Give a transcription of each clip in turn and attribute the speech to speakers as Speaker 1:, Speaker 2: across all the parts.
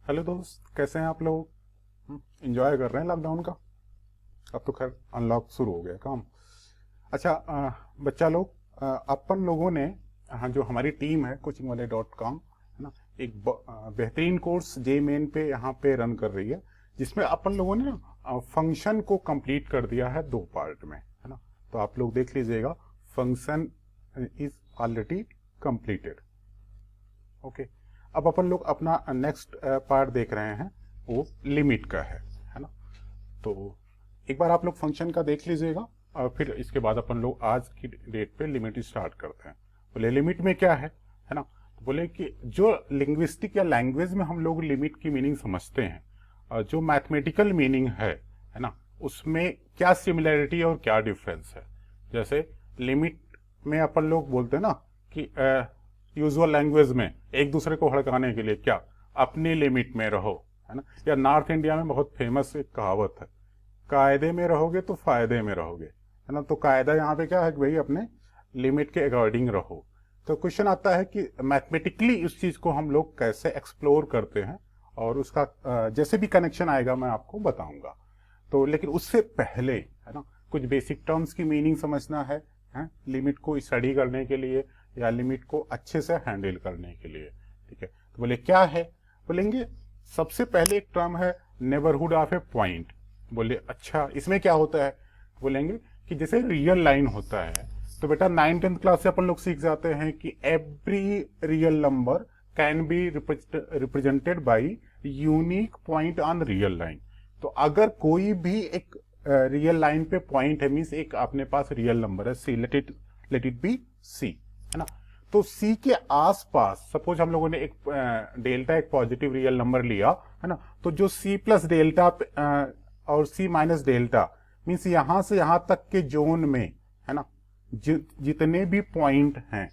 Speaker 1: Hello दोस्त, कैसे हैं आप लोग? एंजॉय कर रहे हैं लॉकडाउन का? अब तो खैर अनलॉक शुरू हो गया काम। अच्छा, बच्चा लोग, अपन लोगों ने, हाँ, जो हमारी टीम है कोचिंग वाले .com, है ना, एक बेहतरीन कोर्स जे मेन पे यहाँ पे रन कर रही है, जिसमें अपन लोगों ने फंक्शन को कंप्लीट कर दिया है 2 पार्ट में, है ना। तो आप लोग देख लीजिएगा, function is already completed. Okay. अब अपन लोग अपना नेक्स्ट पार्ट देख रहे हैं, वो लिमिट का है ना। तो एक बार आप लोग फंक्शन का देख लीजिएगा और फिर इसके बाद अपन लोग आज की डेट पे लिमिट स्टार्ट करते हैं। बोले लिमिट में क्या है ना। तो बोले कि जो लिंग्विस्टिक या लैंग्वेज में हम लोग लिमिट की मीनिंग समझते हैं और जो मैथमेटिकल मीनिंग है ना, उसमें क्या सिमिलैरिटी और क्या डिफरेंस है। जैसे लिमिट में अपन लोग बोलते हैं ना कि यूजुअल लैंग्वेज में एक दूसरे को हड़काने के लिए क्या, अपनी लिमिट में रहो, है ना। या नॉर्थ इंडिया में बहुत फेमस एक कहावत है, कायदे में रहोगे तो फायदे में रहोगे, है ना। तो कायदा यहाँ पे क्या है कि भाई अपने लिमिट के अकॉर्डिंग रहो। तो क्वेश्चन आता है कि मैथमेटिकली उस चीज को हम लोग कैसे एक्सप्लोर करते हैं, और उसका जैसे भी कनेक्शन आएगा मैं आपको बताऊंगा। तो लेकिन उससे पहले, है ना, कुछ बेसिक टर्म्स की मीनिंग समझना है लिमिट को स्टडी करने के लिए या लिमिट को अच्छे से हैंडल करने के लिए। ठीक है, तो बोले क्या है, बोलेंगे सबसे पहले एक टर्म है नेबरहुड ऑफ ए पॉइंट। बोले अच्छा, इसमें क्या होता है, बोलेंगे कि जैसे रियल लाइन होता है, तो बेटा 9th-10th क्लास से अपन लोग सीख जाते हैं कि every real number can be represented by unique point on real line. तो अगर कोई भी एक रियल लाइन पे पॉइंट है, मीन्स एक अपने पास रियल नंबर है सी, लेट इट बी सी, है ना। तो सी के आसपास सपोज हम लोगों ने एक डेल्टा, एक पॉजिटिव रियल नंबर लिया, है ना। तो जो सी प्लस डेल्टा और सी माइनस डेल्टा, मीन्स यहां से यहां तक के जोन में, है ना, जितने भी पॉइंट हैं,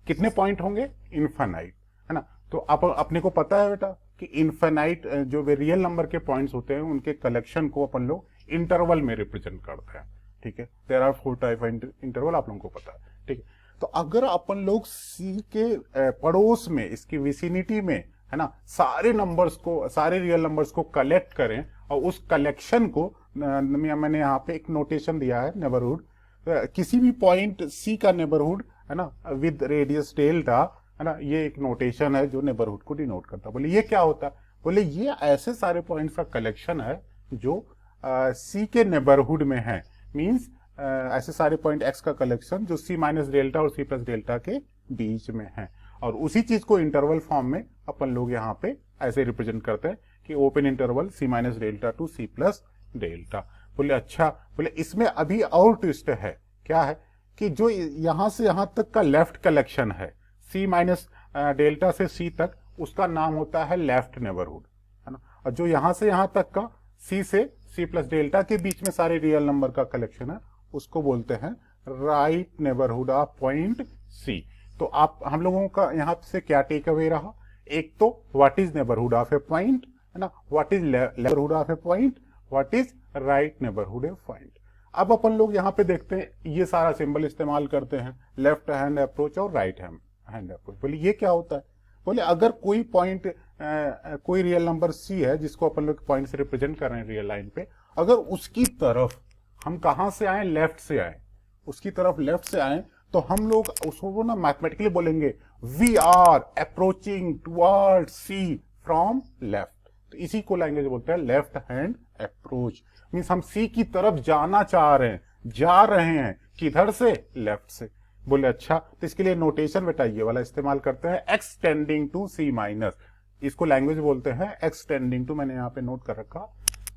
Speaker 1: कितने पॉइंट होंगे, इनफाइनाइट, है ना। तो आप अपने को पता है बेटा कि इनफाइनाइट जो रियल नंबर के पॉइंट्स होते हैं उनके कलेक्शन को अपन लोग इंटरवल में रिप्रेजेंट करते हैं। ठीक है, देयर आर 4 टाइप इंटरवल, आप लोगों को पता है। ठीक है, तो अगर अपन लोग सी के पड़ोस में, इसकी विसिनिटी में, है ना, सारे नंबर्स को, सारे रियल नंबर्स को कलेक्ट करें और उस कलेक्शन को मैंने यहाँ पे एक नोटेशन दिया है नेबरहुड, किसी भी पॉइंट सी का नेबरहुड, है ना, विद रेडियस डेल्टा, है ना, ये एक नोटेशन है जो नेबरहुड को डिनोट करता है। बोले ये क्या होता है, बोले ये ऐसे सारे पॉइंट्स का कलेक्शन है जो सी के नेबरहुड में है। मींस ऐसे सारे पॉइंट एक्स का कलेक्शन जो सी माइनस डेल्टा और सी प्लस डेल्टा के बीच में है, और उसी चीज को इंटरवल फॉर्म में अपन लोग यहाँ पे ऐसे रिप्रेजेंट करते हैं कि open interval c minus delta to c plus delta. बोले अच्छा, बोले इसमें अभी और ट्विस्ट है, क्या है कि जो यहां से यहां तक का लेफ्ट कलेक्शन है, सी माइनस डेल्टा से सी तक, उसका नाम होता है लेफ्ट नेबरहुड, है ना। और जो यहां से यहां तक का सी से सी प्लस डेल्टा के बीच में सारे रियल नंबर का कलेक्शन है, उसको बोलते हैं right neighbourhood of point c. तो आप हम लोगों का यहां से क्या टेक अवे रहा, एक तो what is neighbourhood of A point, है ना, what is neighbourhood of A point, what is right neighbourhood of point. अब अपन लोग यहाँ पे देखते हैं, ये सारा सिंबल इस्तेमाल करते हैं, लेफ्ट हैंड अप्रोच और राइट हैंड अप्रोच। बोले ये क्या होता है, बोले अगर कोई पॉइंट, कोई रियल नंबर सी है जिसको अपन लोग पॉइंट से रिप्रेजेंट कर रहे हैं रियल लाइन पे, अगर उसकी तरफ हम कहां से आए, लेफ्ट से आए, उसकी तरफ लेफ्ट से आए, तो हम लोग उसको ना मैथमेटिकली बोलेंगे we are approaching toward c from left. तो इसी को लैंग्वेज बोलते हैं लेफ्ट हैंड अप्रोच। मीन्स हम सी की तरफ जाना चाह रहे हैं, जा रहे हैं, किधर से, लेफ्ट से। बोले अच्छा, तो इसके लिए नोटेशन बेटा ये वाला इस्तेमाल करते हैं, x tending to c minus, इसको लैंग्वेज बोलते हैं एक्स टेंडिंग टू, मैंने यहाँ पे नोट कर रखा,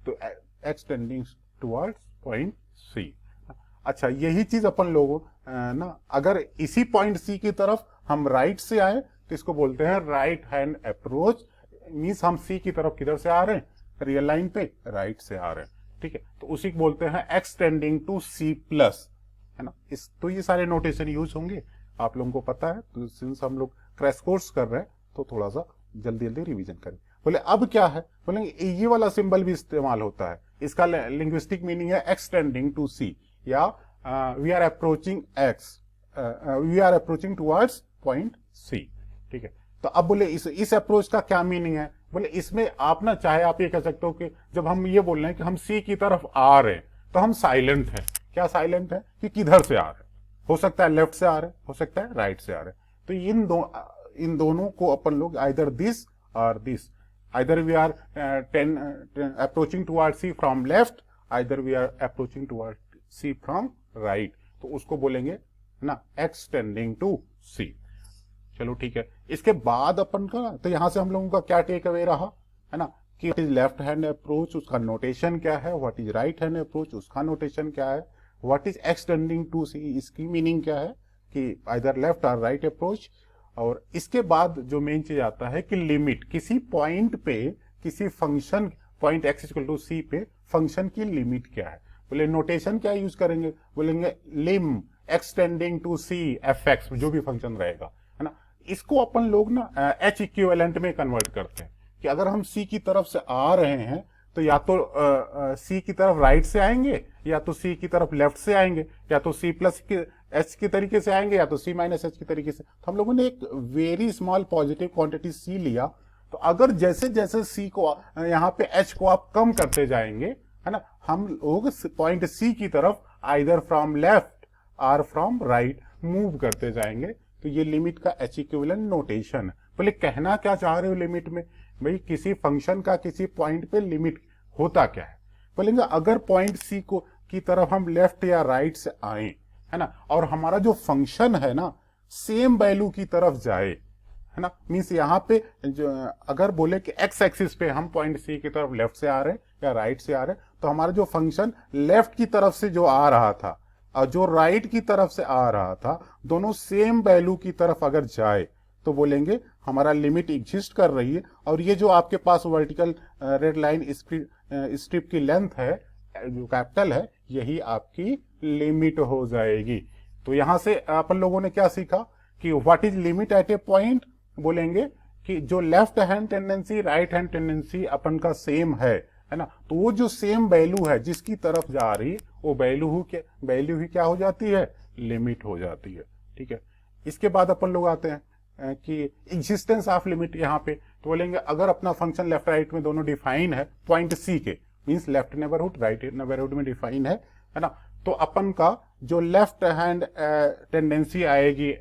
Speaker 1: तो x tending towards point c. अच्छा, यही चीज अपन लोगों ना, अगर इसी पॉइंट सी की तरफ हम राइट से आए तो इसको बोलते हैं राइट हैंड अप्रोच। मीन्स हम सी की तरफ किधर से आ रहे हैं, रियल लाइन पे राइट से आ रहे हैं। ठीक है, तो उसी को बोलते हैं x tending to c plus, है ना। इस तो ये सारे नोटेशन यूज होंगे, आप लोगों को पता है, तो सिंस हम लोग क्रैश कोर्स कर रहे हैं तो थोड़ा सा जल्दी जल्दी रिवीजन करें। बोले अब क्या है, बोलेंगे ये वाला सिंबल भी इस्तेमाल होता है, इसका लिंग्विस्टिक मीनिंग है एक्स टेंडिंग टू सी, या we are approaching x, we are approaching towards point c. ठीक है, तो अब बोले इस अप्रोच का क्या मीनिंग है, बोले इसमें आप ना चाहे आप ये कह सकते हो कि जब हम ये बोल रहे हैं कि हम सी की तरफ आ रहे हैं तो हम साइलेंट है। क्या साइलेंट है कि किधर से आ रहे हैं, हो सकता है लेफ्ट से आ रहे हैं, हो सकता है राइट से आ रहे हैं। तो इन दोनों को अपन लोग आइदर दिस और this, either we are approaching toward c from left, either we are approaching toward c from right, तो उसको बोलेंगे ना एक्स टेंडिंग टू सी। चलो ठीक है, इसके बाद अपन का तो यहां से हम लोगों का क्या टेक अवे रहा है ना कि what is left hand approach, उसका नोटेशन क्या है, what is right hand approach, उसका नोटेशन क्या है, व्हाट इज एक्सटेंडिंग टू सी, इसकी मीनिंग क्या है कि आइदर लेफ्ट और राइट अप्रोच। और इसके बाद जो मेन चीज आता है कि लिमिट, किसी पॉइंट पे किसी function, point x equal to c पे फंक्शन की लिमिट क्या है। बोले नोटेशन क्या यूज करेंगे, बोलेंगे lim x tending to c f x, जो भी फंक्शन रहेगा है ना। इसको अपन लोग ना एच इक्विवेलेंट में कन्वर्ट करते हैं कि अगर हम सी की तरफ से आ रहे हैं तो या तो सी की तरफ राइट से आएंगे, या तो सी की तरफ लेफ्ट से आएंगे, या तो सी प्लस एच की तरीके से आएंगे, या तो सी माइनस एच की तरीके से। तो हम लोगों ने एक वेरी स्मॉल पॉजिटिव क्वांटिटी सी लिया, तो अगर जैसे जैसे सी को यहाँ पे एच को आप कम करते जाएंगे है ना, हम लोग पॉइंट सी की तरफ आइदर फ्रॉम लेफ्ट और फ्रॉम राइट मूव करते जाएंगे। तो ये लिमिट का एच इक्विवेलेंट नोटेशन है। बोले कहना क्या चाह रहे हो लिमिट में, भाई किसी फंक्शन का किसी पॉइंट पे लिमिट होता क्या है। बोलेंगे अगर पॉइंट सी को की तरफ हम लेफ्ट या राइट से आए है ना, और हमारा जो फंक्शन है ना सेम वैल्यू की तरफ जाए है ना, मीन्स यहाँ पे जो अगर बोले कि एक्स एक्सिस पे हम पॉइंट सी की तरफ लेफ्ट से आ रहे हैं या राइट से आ रहे हैं, तो हमारा जो फंक्शन लेफ्ट की तरफ से जो आ रहा था और जो राइट की तरफ से आ रहा था, दोनों सेम वैल्यू की तरफ अगर जाए तो बोलेंगे हमारा लिमिट एग्जिस्ट कर रही है। और ये जो आपके पास वर्टिकल रेड लाइन स्ट्रिप की लेंथ है जो कैपिटल है, यही आपकी लिमिट हो जाएगी। तो यहां से अपन लोगों ने क्या सीखा कि what is limit at a point, बोलेंगे कि जो left hand tendency right hand tendency अपन का सेम है ना, तो वो जो सेम वैल्यू है जिसकी तरफ जा रही है वो वैल्यू ही क्या हो जाती है, लिमिट हो जाती है। ठीक है, इसके बाद अपन लोग आते हैं कि एग्जिस्टेंस ऑफ लिमिट। यहाँ पे तो बोलेंगे अगर अपना फंक्शन लेफ्ट राइट में दोनों डिफाइन है पॉइंट सी के, means left neighbourhood right neighbourhood में डिफाइन है ना, तो अपन का जो लेफ्ट हैंड टेंडेंसी आएगी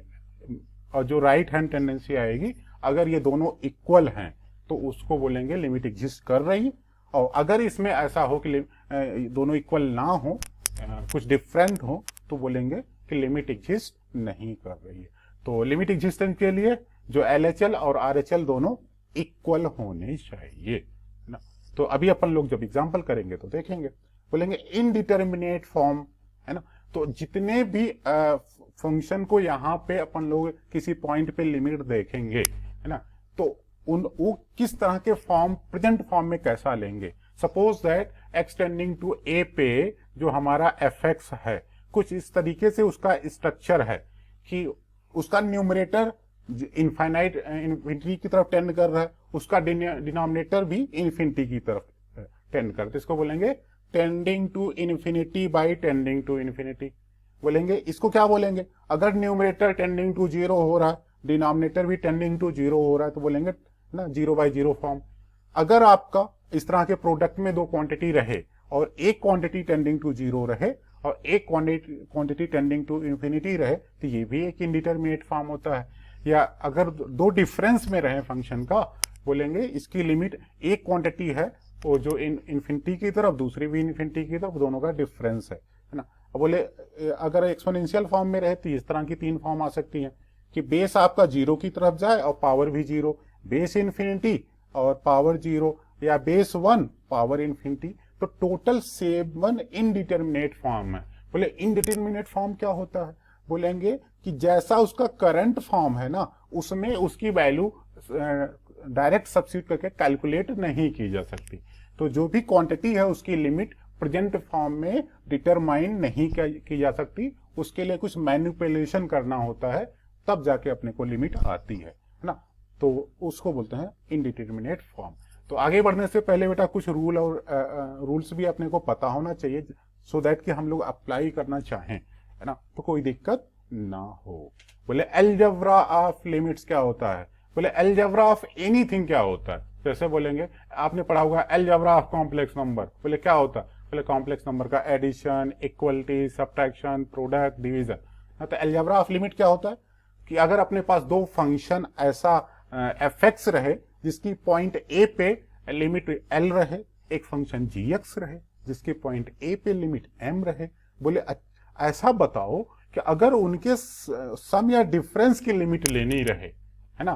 Speaker 1: और जो राइट हैंड टेंडेंसी आएगी, अगर ये दोनों इक्वल हैं तो उसको बोलेंगे लिमिट एग्जिस्ट कर रही है। और अगर इसमें ऐसा हो कि दोनों इक्वल ना हो, कुछ डिफरेंट हो, तो बोलेंगे कि लिमिट एग्जिस्ट नहीं कर रही है। तो लिमिट एग्जिस्टेंस के लिए जो LHL और RHL दोनों इक्वल होने चाहिए ना। तो अभी अपन लोग जब एग्जांपल करेंगे तो देखेंगे, बोलेंगे इनडिटर्मिनेट फॉर्म है ना, तो जितने भी फंक्शन को यहाँ पे अपन लोग किसी पॉइंट पे लिमिट देखेंगे है ना, तो वो किस तरह के फॉर्म, प्रेजेंट फॉर्म में कैसा लेंगे। Suppose that extending to a पे जो हमारा fx है, कुछ इस तरीके से उसका स्ट्रक्चर है कि उसका न्यूमरेटर इन्फिनिटी की तरफ टेंड कर रहा है, उसका डिनोमिनेटर भी इन्फिनिटी की तरफ टेंड करता है। इसको बोलेंगे tending to infinity by tending to infinity. बोलेंगे इसको क्या बोलेंगे, अगर न्यूमरेटर टेंडिंग टू जीरो हो रहा है, डिनोमिनेटर भी टेंडिंग टू जीरो हो रहा है, तो बोलेंगे ना जीरो बाई जीरो फॉर्म। अगर आपका इस तरह के प्रोडक्ट में दो क्वांटिटी रहे और एक क्वांटिटी टेंडिंग टू जीरो रहे और एक क्वांटिटी टेंडिंग टू इन्फिनिटी रहे, तो ये भी एक इनडिटरमिनेट फॉर्म होता है। या अगर दो डिफरेंस में रहे फंक्शन का, बोलेंगे इसकी लिमिट एक क्वांटिटी है और जो इन्फिनिटी की तरफ, दूसरी भी इन्फिनिटी की तरफ, दोनों का डिफरेंस है ना। बोले अगर एक्सपोनेंशियल फॉर्म में रहे तो इस तरह की तीन फॉर्म आ सकती हैं कि बेस आपका जीरो की तरफ जाए और पावर भी जीरो, बेस इन्फिनिटी और पावर जीरो, या बेस वन पावर इन्फिनिटी। तो टोटल 7 इनडिटर्मिनेट फॉर्म है। बोले इनडिटर्मिनेट फॉर्म क्या होता है, बोलेंगे कि जैसा उसका करंट फॉर्म है ना, उसमें उसकी वैल्यू डायरेक्ट सब्स्टिट्यूट करके कैलकुलेट नहीं की जा सकती। तो जो भी क्वांटिटी है उसकी लिमिट प्रेजेंट फॉर्म में डिटरमाइन नहीं की जा सकती, उसके लिए कुछ मैनिपुलेशन करना होता है, तब जाके अपने को लिमिट आती है ना। तो उसको बोलते हैं इनडिटर्मिनेट फॉर्म। तो आगे बढ़ने से पहले बेटा कुछ रूल और रूल्स भी अपने को पता होना चाहिए, सो दैट कि हम लोग अप्लाई करना चाहें है ना, तो कोई दिक्कत ना हो। बोले अलजेब्रा ऑफ लिमिट्स क्या होता है, बोले अलजेब्रा ऑफ एनीथिंग क्या होता है? जैसे बोलेंगे आपने पढ़ा होगा अलजेब्रा ऑफ कॉम्प्लेक्स नंबर, बोले क्या होता है? बोले कॉम्प्लेक्स नंबर का addition, equality, subtraction, product, division. तो अलजेब्रा ऑफ लिमिट क्या होता है कि अगर अपने पास दो फंक्शन ऐसा एफ एक्स रहे जिसकी पॉइंट ए पे लिमिट एल रहे, एक फंक्शन जी एक्स रहे जिसके पॉइंट ए पे लिमिट एम रहे, बोले ऐसा बताओ कि अगर उनके सम या डिफरेंस की लिमिट लेनी रहे, है ना,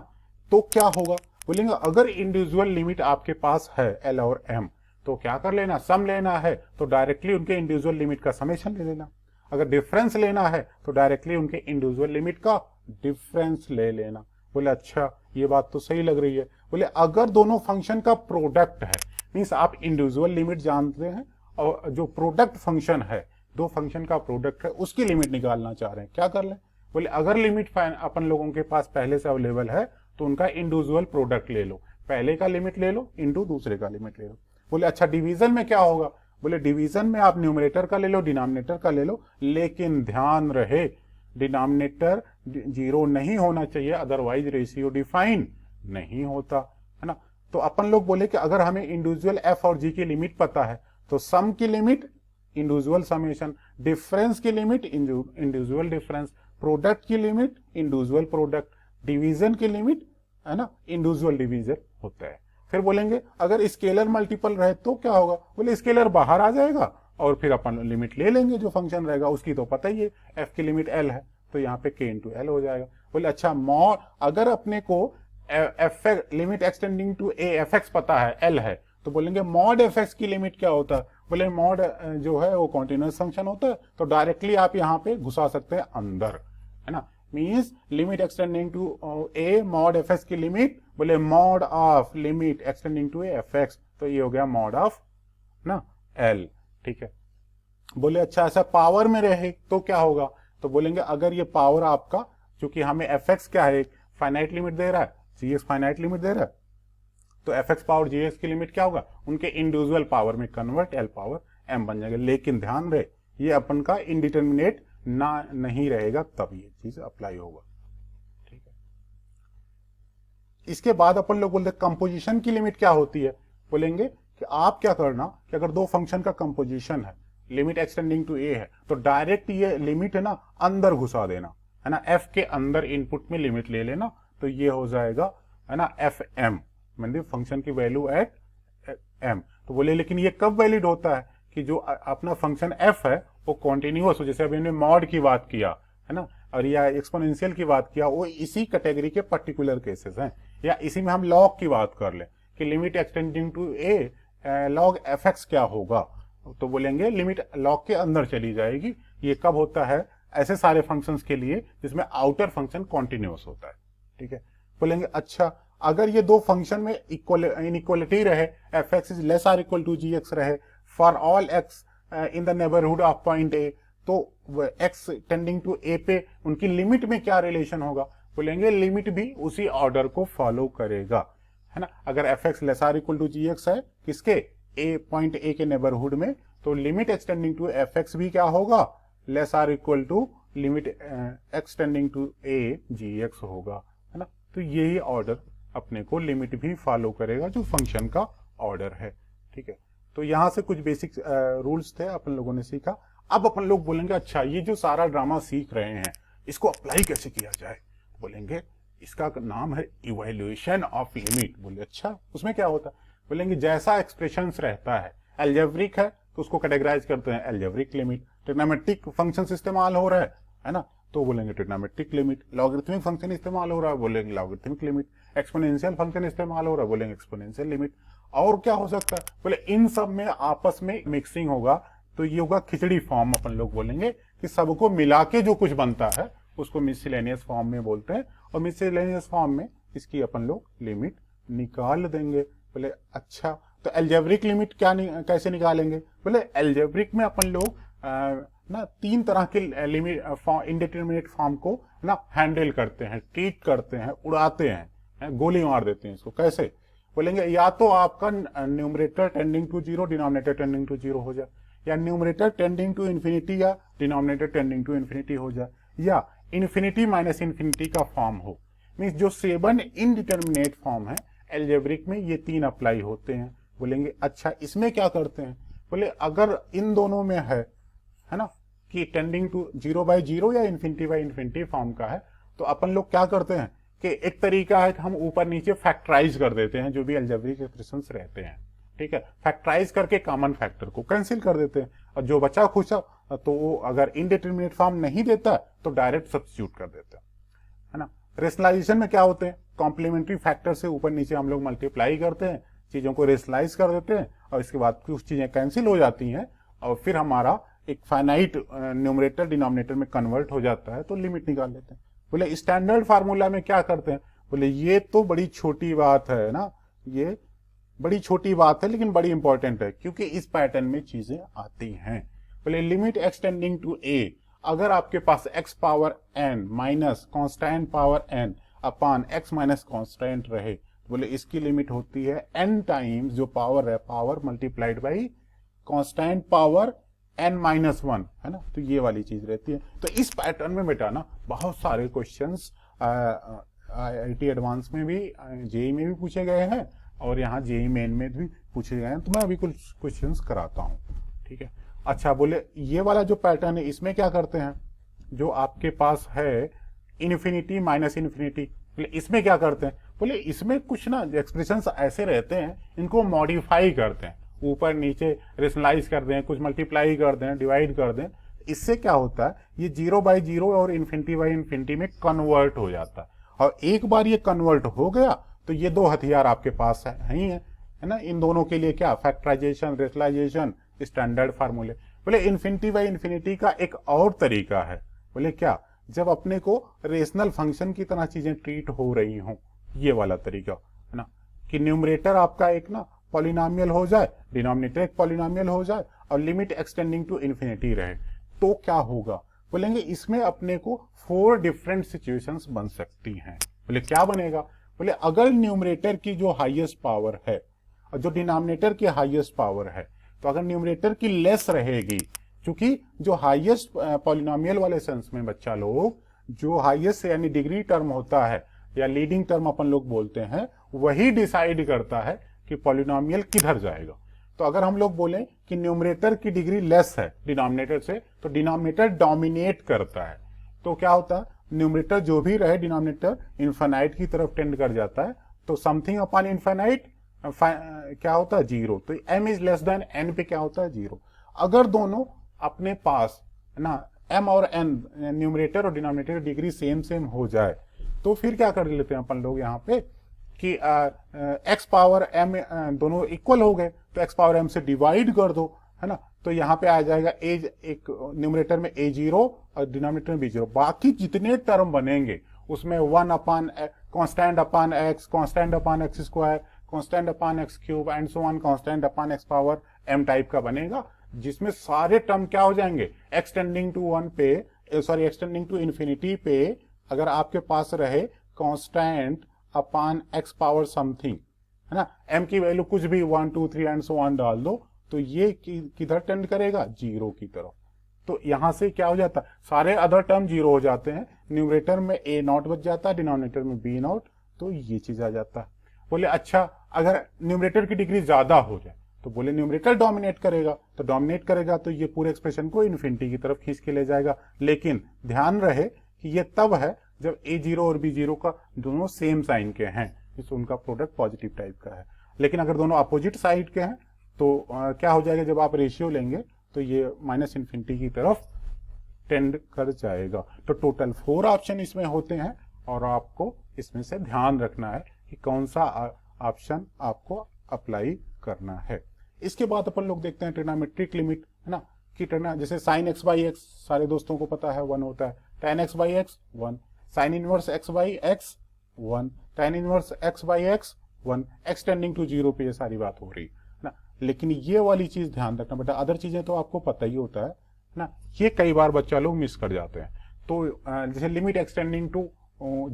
Speaker 1: तो क्या होगा? बोलेंगे अगर इंडिविजुअल लिमिट आपके पास है एल और एम, तो क्या कर लेना, सम लेना है तो डायरेक्टली उनके इंडिविजुअल लिमिट का समेशन ले लेना। अगर डिफरेंस लेना है तो डायरेक्टली उनके इंडिविजुअल लिमिट का डिफरेंस ले लेना। बोले अच्छा ये बात तो सही लग रही है। बोले अगर दोनों फंक्शन का प्रोडक्ट है, मीन्स आप इंडिविजुअल लिमिट जानते हैं और जो प्रोडक्ट फंक्शन है, दो फंक्शन का प्रोडक्ट है, उसकी लिमिट निकालना चाह रहे हैं, क्या कर लें? बोले अगर लिमिट अपन लोगों के पास पहले से अवेलेबल है तो उनका इंडिविजुअल प्रोडक्ट ले लो, पहले का लिमिट ले लो इंटू दूसरे का लिमिट ले लो। बोले अच्छा डिवीजन में क्या होगा? बोले डिवीजन में आप न्यूमरेटर का ले लो, डिनोमिनेटर का ले लो, लेकिन ध्यान रहे डिनोमिनेटर 0 नहीं होना चाहिए, अदरवाइज रेशियो डिफाइन नहीं होता, है ना। तो अपन लोग बोले कि अगर हमें इंडिविजुअल एफ और जी की लिमिट पता है तो सम की लिमिट इंडिविजुअल समेशन, डिफरेंस की लिमिट इंडिविजुअल डिफरेंस, प्रोडक्ट की लिमिट इंडिविजुअल प्रोडक्ट, डिवीजन की लिमिट, है ना, इंडिविजुअल डिवीजन होता है। फिर बोलेंगे अगर स्केलर मल्टीपल रहे तो क्या होगा? बोले स्केलर बाहर आ जाएगा और फिर अपन लिमिट ले लेंगे जो फंक्शन रहेगा उसकी, तो पता ही है एफ की लिमिट एल है तो यहाँ पे के इंटू एल हो जाएगा। बोले अच्छा मॉड, अगर अपने को f limit x tending to a f x पता है, एल है, तो बोलेंगे मॉड एफ एक्स की लिमिट क्या होता है? बोले मॉड जो है वो कॉन्टिन्यूअस फंक्शन होता है, तो डायरेक्टली आप यहाँ पे घुसा सकते हैं अंदर, है ना। Means limit x tending to a mod f x की लिमिट, बोले mod of limit x tending to a f x, तो ये हो गया मॉड ऑफ ना एल, ठीक है। बोले अच्छा ऐसा पावर में रहे तो क्या होगा? तो बोलेंगे अगर ये पावर आपका, चूंकि हमें एफ एक्स क्या है, फाइनाइट लिमिट दे रहा है, जी एक्स फाइनाइट लिमिट दे रहा है, तो एफ एक्स पावर जी एक्स की लिमिट क्या होगा? उनके इंडिविजुअल पावर में कन्वर्ट, एल पावर एम बन जाएगा। लेकिन ध्यान रहे ये अपन का इनडिटर्मिनेट ना नहीं रहेगा, तब ये चीज अप्लाई होगा, ठीक है। इसके बाद अपन लोग बोलते हैं कंपोजिशन की लिमिट क्या होती है? बोलेंगे कि आप क्या करना कि अगर दो फंक्शन का कंपोजिशन है, लिमिट एक्सटेंडिंग टू ए है, तो डायरेक्ट ये लिमिट है ना अंदर घुसा देना, है ना, एफ के अंदर इनपुट में लिमिट ले लेना, तो ये हो जाएगा, है ना, एफ एम, मतलब फंक्शन की वैल्यू एट एम। तो बोले लेकिन ये कब वैलिड होता है? कि जो अपना फंक्शन एफ है वो कॉन्टिन्यूअस हो, जैसे अभी हमने मॉड की बात किया, है ना, और या एक्सपोनेंशियल की बात किया, वो इसी कैटेगरी के पर्टिकुलर केसेस हैं। या इसी में हम लॉग की बात कर लें कि limit x tending to a log f x क्या होगा, तो बोलेंगे लिमिट लॉग के अंदर चली जाएगी। ये कब होता है? ऐसे सारे फंक्शंस के लिए जिसमें आउटर फंक्शन कॉन्टिन्यूअस होता है, ठीक है। बोलेंगे अच्छा अगर ये दो फंक्शन में इनइक्वलिटी रहे, f x is less or equal to g x रहे for all x in the neighbourhood of point a, तो एक्स टेंडिंग टू ए पे उनकी लिमिट में क्या रिलेशन होगा? बोलेंगे लिमिट भी उसी ऑर्डर को फॉलो करेगा, है ना। अगर f x less or equal to g x है किसके? ए, पॉइंट ए के नेबरहुड में, तो limit x tending to f x भी क्या होगा? Less or equal to limit x tending to a g x होगा, है ना। तो यही ऑर्डर अपने को लिमिट भी फॉलो करेगा जो फंक्शन का ऑर्डर है, ठीक है। तो यहां से कुछ बेसिक रूल्स थे अपन लोगों ने सीखा। अब अपन लोग बोलेंगे अच्छा ये जो सारा ड्रामा सीख रहे हैं इसको अप्लाई कैसे किया जाए? बोलेंगे इसका नाम है इवैल्यूएशन ऑफ लिमिट। बोले अच्छा उसमें क्या होता है? बोलेंगे जैसा एक्सप्रेशन रहता है, एल्जेब्रिक है तो उसको कैटेगराइज करते हैं एल्जेब्रिक लिमिट, ट्रिग्नोमेट्रिक फंक्शन इस्तेमाल हो रहा है ना, तो बोलेंगे ट्रिग्नोमेट्रिक लिमिट, लॉगरिथमिक फंक्शन इस्तेमाल हो रहा है, बोलेंगे लॉगरिथमिक लिमिट, एक्सपोनेंशियल फंक्शन इस्तेमाल हो रहा है, बोलेंगे एक्सपोनेंशियल लिमिट। और क्या हो सकता है? बोले इन सब में आपस में मिक्सिंग होगा तो ये होगा खिचड़ी फॉर्म। अपन लोग बोलेंगे कि सबको मिला के जो कुछ बनता है उसको मिसलेनियस फॉर्म में बोलते हैं, और मिसलेनियस फॉर्म में इसकी अपन लोग लिमिट निकाल देंगे। बोले अच्छा तो एल्जेब्रिक लिमिट कैसे निकालेंगे? बोले एल्जेब्रिक में अपन लोग ना तीन तरह के लिमिट इंडिटरमिनेट फॉर्म को ना हैंडल करते हैं, ट्रीट करते हैं, उड़ाते हैं, गोली मार देते हैं इसको। कैसे? बोलेंगे या तो आपका numerator tending to zero, denominator tending to zero हो जाए, या न्यूमरेटर टेंडिंग टू इन्फिनिटी या डिनोमिनेटर टेंडिंग टू इन्फिनिटी हो जाए, या इन्फिनिटी माइनस इन्फिनिटी का फॉर्म हो, मीन्स जो 7 इनडिटर्मिनेट फॉर्म है एल्जेब्रिक में ये 3 अप्लाई होते हैं। बोलेंगे अच्छा इसमें क्या करते हैं, बोले अगर इन दोनों में है ना कि टेंडिंग टू 0/0 या इन्फिनिटी फॉर्म का है, तो अपन लोग क्या करते हैं कि एक तरीका है कि हम ऊपर नीचे फैक्टराइज कर देते हैं जो भी एल्जेब्रिक एक्सप्रेशंस रहते हैं, ठीक है, फैक्टराइज करके कॉमन फैक्टर को कैंसिल कर देते हैं, और जो बचा खुचा तो वो अगर इनडिटर्मिनेट फॉर्म नहीं देता तो डायरेक्ट सब्स्टिट्यूट कर देते हैं, है ना। रेशनलाइजेशन में क्या होते हैं, कॉम्प्लीमेंट्री फैक्टर से ऊपर नीचे हम लोग मल्टीप्लाई करते हैं, चीजों को रेशनलाइज कर देते हैं, और इसके बाद कुछ चीजें कैंसिल हो जाती हैं, और फिर हमारा एक फाइनाइट न्यूमरेटर डिनोमिनेटर में कन्वर्ट हो जाता है, तो लिमिट निकाल लेते हैं। बोले स्टैंडर्ड फार्मूला में क्या करते हैं, बोले ये तो बड़ी छोटी बात है ना, ये बड़ी छोटी बात है लेकिन बड़ी इंपॉर्टेंट है, क्योंकि इस पैटर्न में चीजें आती हैं। बोले लिमिट एक्सटेंडिंग टू ए, अगर आपके पास x power n minus constant power n upon x minus constant रहे, बोले इसकी लिमिट होती है n टाइम्स जो पावर है, power multiplied by constant power n-1, है ना, तो ये वाली चीज रहती है। तो इस पैटर्न में बेटा ना बहुत सारे क्वेश्चंस IIT एडवांस में भी, जेई में भी पूछे गए हैं, और यहाँ जेई मेन में भी पूछे गए हैं, तो मैं अभी कुछ क्वेश्चंस कराता हूँ, ठीक है। अच्छा बोले ये वाला जो पैटर्न है इसमें क्या करते हैं, जो आपके पास है इन्फिनिटी माइनस इन्फिनिटी, बोले इसमें क्या करते हैं, बोले इसमें कुछ ना एक्सप्रेशंस ऐसे रहते हैं, इनको मॉडिफाई करते हैं, ऊपर नीचे रेशनलाइज कर दें, कुछ मल्टीप्लाई कर दें, डिवाइड कर दें, इससे क्या होता है ये 0/0 और इन्फिनिटी में कन्वर्ट हो जाता है, और एक बार ये कन्वर्ट हो गया तो ये दो हथियार आपके पास है ही है ना, इन दोनों के लिए क्या, फैक्टराइजेशन, रेशनलाइजेशन, स्टैंडर्ड फार्मूले। बोले इन्फिनिटी का एक और तरीका है, बोले क्या, जब अपने को रेशनल फंक्शन की तरह चीजें ट्रीट हो रही हों, ये वाला तरीका है ना, कि न्यूमरेटर आपका एक ना पॉलिनोमियल हो जाए, डिनोमिनेटर एक पॉलिनोमियल हो जाए, और लिमिट एक्सटेंडिंग टू इन्फिनिटी रहे, तो क्या होगा, बोलेंगे इसमें अपने को 4 डिफरेंट सिचुएशंस बन सकती हैं। बोले क्या बनेगा, बोले अगर न्यूमरेटर की जो हाईएस्ट पावर है और जो डिनोमिनेटर की हाईएस्ट पावर है, तो अगर न्यूमरेटर की लेस रहेगी, क्योंकि जो हाईएस्ट पॉलिनोमियल वाले सेंस में बच्चा लोग, जो हाईएस्ट यानी डिग्री टर्म होता है या लीडिंग टर्म अपन लोग बोलते हैं, वही डिसाइड करता है कि पॉलिनोमियल किधर जाएगा। तो अगर हम लोग बोलें कि न्यूमरेटर की डिग्री लेस है डिनोमिनेटर से, तो डिनोमिनेटर डोमिनेट करता है, तो क्या होता है, न्यूमरेटर जो भी रहे डिनोमिनेटर इनफाइनाइट की तरफ टेंड कर जाता है, तो समथिंग अपॉन इनफाइनाइट क्या होता है, 0, तो m is less than n पे क्या होता है, 0। अगर दोनों अपने पास ना m और n न्यूमरेटर और डिनोमिनेटर डिग्री सेम हो जाए, तो फिर क्या कर लेते हैं अपन लोग यहाँ पे कि x पावर m दोनों इक्वल हो गए, तो x पावर m से डिवाइड कर दो, है ना, तो यहाँ पे आ जाएगा एक न्यूमरेटर में a0 और डिनोमिनेटर में b0, बाकी जितने टर्म बनेंगे उसमें 1 upon constant upon x, constant upon x square, constant upon x cube and so on, constant upon x power m type का बनेगा, जिसमें सारे टर्म क्या हो जाएंगे, एक्सटेंडिंग टू 1 पे, सॉरी एक्सटेंडिंग टू इन्फिनिटी पे, अगर आपके पास रहे constant upon x power something, है ना, m की वैल्यू कुछ भी 1 2 3 एंड सो ऑन डाल दो, तो ये किधर टेंड करेगा, 0 की तरफ। तो यहां से क्या हो जाता है, सारे अदर टर्म 0 हो जाते हैं, न्यूमरेटर में a0 बच जाता है, डिनोमिनेटर में b0, तो ये चीज आ जाता है। बोले अच्छा अगर न्यूमरेटर की डिग्री ज्यादा हो जाए, तो बोले न्यूमरेटर डोमिनेट करेगा, तो डोमिनेट करेगा तो ये पूरे एक्सप्रेशन को इन्फिनिटी की तरफ खींच के ले जाएगा, लेकिन ध्यान रहे कि ये तब है जब a0 और b0 का दोनों सेम साइन के हैं, तो उनका प्रोडक्ट पॉजिटिव टाइप का है। लेकिन अगर दोनों अपोजिट साइड के हैं तो क्या हो जाएगा, जब आप रेशियो लेंगे तो ये माइनस इन्फिनिटी की तरफ टेंड कर जाएगा। तो टोटल 4 ऑप्शन इसमें होते हैं, और आपको इसमें से ध्यान रखना है कि कौन सा ऑप्शन आपको अप्लाई करना है। इसके बाद अपन लोग देखते हैं ट्रिग्नोमेट्रिक लिमिट, है ना, कि जैसे साइन x बाई एक्स सारे दोस्तों को पता है 1 होता है, tan x by x 1, sine inverse x by x 1, tan inverse x by x 1, x tending to 0 पे ये सारी बात हो रही है ना। लेकिन ये वाली चीज ध्यान रखना बेटा, अदर चीजें तो आपको पता ही होता है ना, ये कई बार बच्चा लोग मिस कर जाते हैं। तो जैसे लिमिट एक्सटेंडिंग टू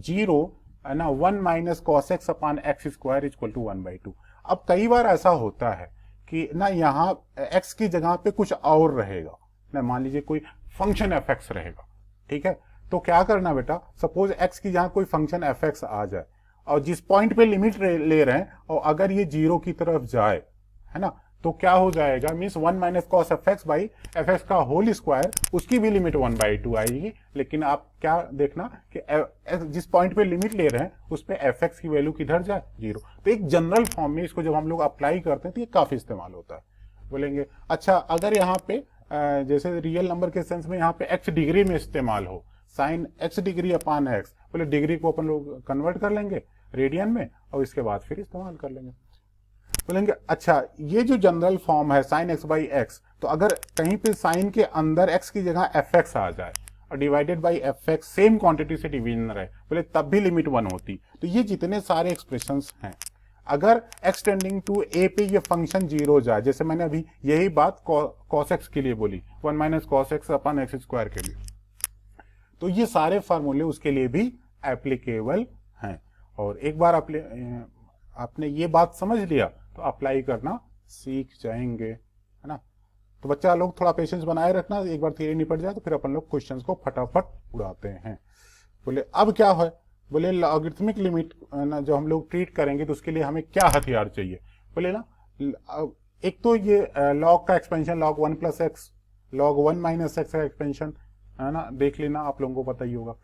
Speaker 1: 0 है ना, 1 minus cos x upon x square equal to 1/2। अब कई बार ऐसा होता है कि ना यहाँ x की जगह पे कुछ और रहेगा ना, मान लीजिए कोई फंक्शन f(x) रहेगा, ठीक है, तो क्या करना बेटा, सपोज x की जहां कोई फंक्शन fx आ जाए और जिस पॉइंट पे लिमिट ले रहे हैं और अगर ये 0 की तरफ जाए, है ना, तो क्या हो जाएगा, means 1 minus cos f x by f x का होल स्क्वायर, उसकी भी लिमिट 1/2 आएगी। लेकिन आप क्या देखना कि जिस पॉइंट पे लिमिट ले रहे हैं उस पे एफ एक्स की वैल्यू किधर जाए, 0। तो एक जनरल फॉर्म में इसको जब हम लोग अप्लाई करते हैं तो ये काफी इस्तेमाल होता है। बोलेंगे अच्छा अगर यहाँ पे जैसे रियल नंबर के सेंस में यहाँ पे एक्स डिग्री में इस्तेमाल हो, साइन एक्स डिग्री अपान एक्स, बोले डिग्री को अपन लोग कन्वर्ट कर लेंगे रेडियन में और इसके बाद फिर इस्तेमाल कर लेंगे। बोलेंगे अच्छा ये जो जनरल फॉर्म है साइन एक्स बाई एक्स, तो अगर कहीं पे साइन के अंदर एक्स की जगह एफ एक्स आ जाए और divided by f x same quantity से डिवीजन रहे, बोले तब भी लिमिट 1 होती। तो ये जितने सारे एक्सप्रेशंस हैं, अगर एक्स टेंडिंग टू ए पे ये फंक्शन 0 जाए, जैसे मैंने अभी यही बात कॉस एक्स के लिए बोली, 1 minus cos x upon x square के लिए, तो ये सारे फार्मूले उसके लिए भी एप्लीकेबल हैं। और एक बार आपने ये बात समझ लिया तो अप्लाई करना सीख जाएंगे, है ना। तो बच्चा लोग थोड़ा पेशेंस बनाए रखना, एक बार थियरी निपट जाए तो फिर अपन लोग क्वेश्चंस को फटाफट उड़ाते हैं। बोले अब क्या है, बोले लॉगरिथमिक लिमिट ना जो हम लोग ट्रीट करेंगे तो उसके लिए हमें क्या हथियार चाहिए। बोले ना एक तो ये लॉग का expansion, log 1 plus x, log 1 minus x का एक्सपेंशन, है ना, देख लेना, आप लोगों को पता ही होगा।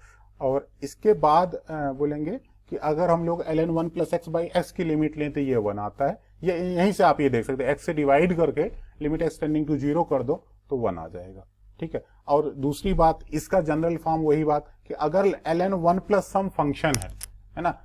Speaker 1: और इसके बाद बोलेंगे कि अगर हम लोग ln 1 plus x by x की लिमिट लें तो ये 1 आता है। ये यहीं से आप ये देख सकते हैं, x से डिवाइड करके लिमिट एक्स टेंडिंग टू 0 कर दो तो 1 आ जाएगा, ठीक है। और दूसरी बात, इसका जनरल फॉर्म वही बात कि अगर ln 1 प्लस सम फंक्शन है ना,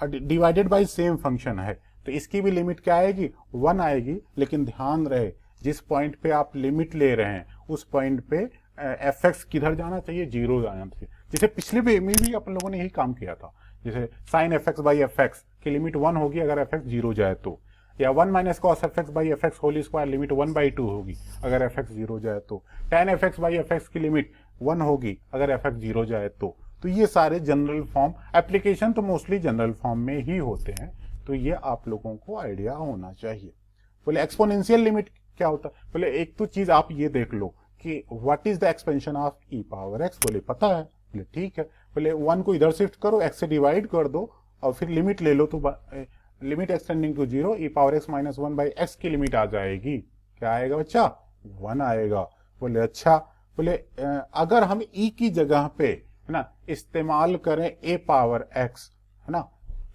Speaker 1: डिवाइडेड बाई सेम फंक्शन है, तो इसकी भी लिमिट क्या आएगी, 1 आएगी। लेकिन ध्यान रहे जिस पॉइंट पे आप लिमिट ले रहे हैं उस पॉइंट पे एफ एक्स किधर जाना चाहिए, 0 जाना चाहिए। जैसे पिछले पे में भी अपन लोगों ने यही काम किया था, जैसे sine f x by f x की लिमिट 1 होगी अगर एफ एक्स 0 जाए तो, या 1 minus cos f x by f x whole square limit 1/2 होगी अगर एफ एक्स 0 जाए तो, tan f x by f x की लिमिट 1 होगी अगर एफ एक्स 0 जाए तो ये सारे जनरल फॉर्म, एप्लीकेशन तो मोस्टली जनरल फॉर्म में ही होते हैं, तो ये आप लोगों को आइडिया होना चाहिए। बोले एक्सपोनेंशियल लिमिट क्या होता है, बोले एक तो चीज आप ये देख लो कि what is the expansion of E power x, बोले पता है, बोले ठीक है। बोले 1 को इधर शिफ्ट करो, x से डिवाइड कर दो और फिर लिमिट ले लो, तो limit x tending to 0 e power x minus 1 by x की लिमिट आ जाएगी, क्या आएगा बच्चा, 1 आएगा। बोले अच्छा, बोले अगर हम e की जगह पे, है ना, इस्तेमाल करें a पावर x, है ना,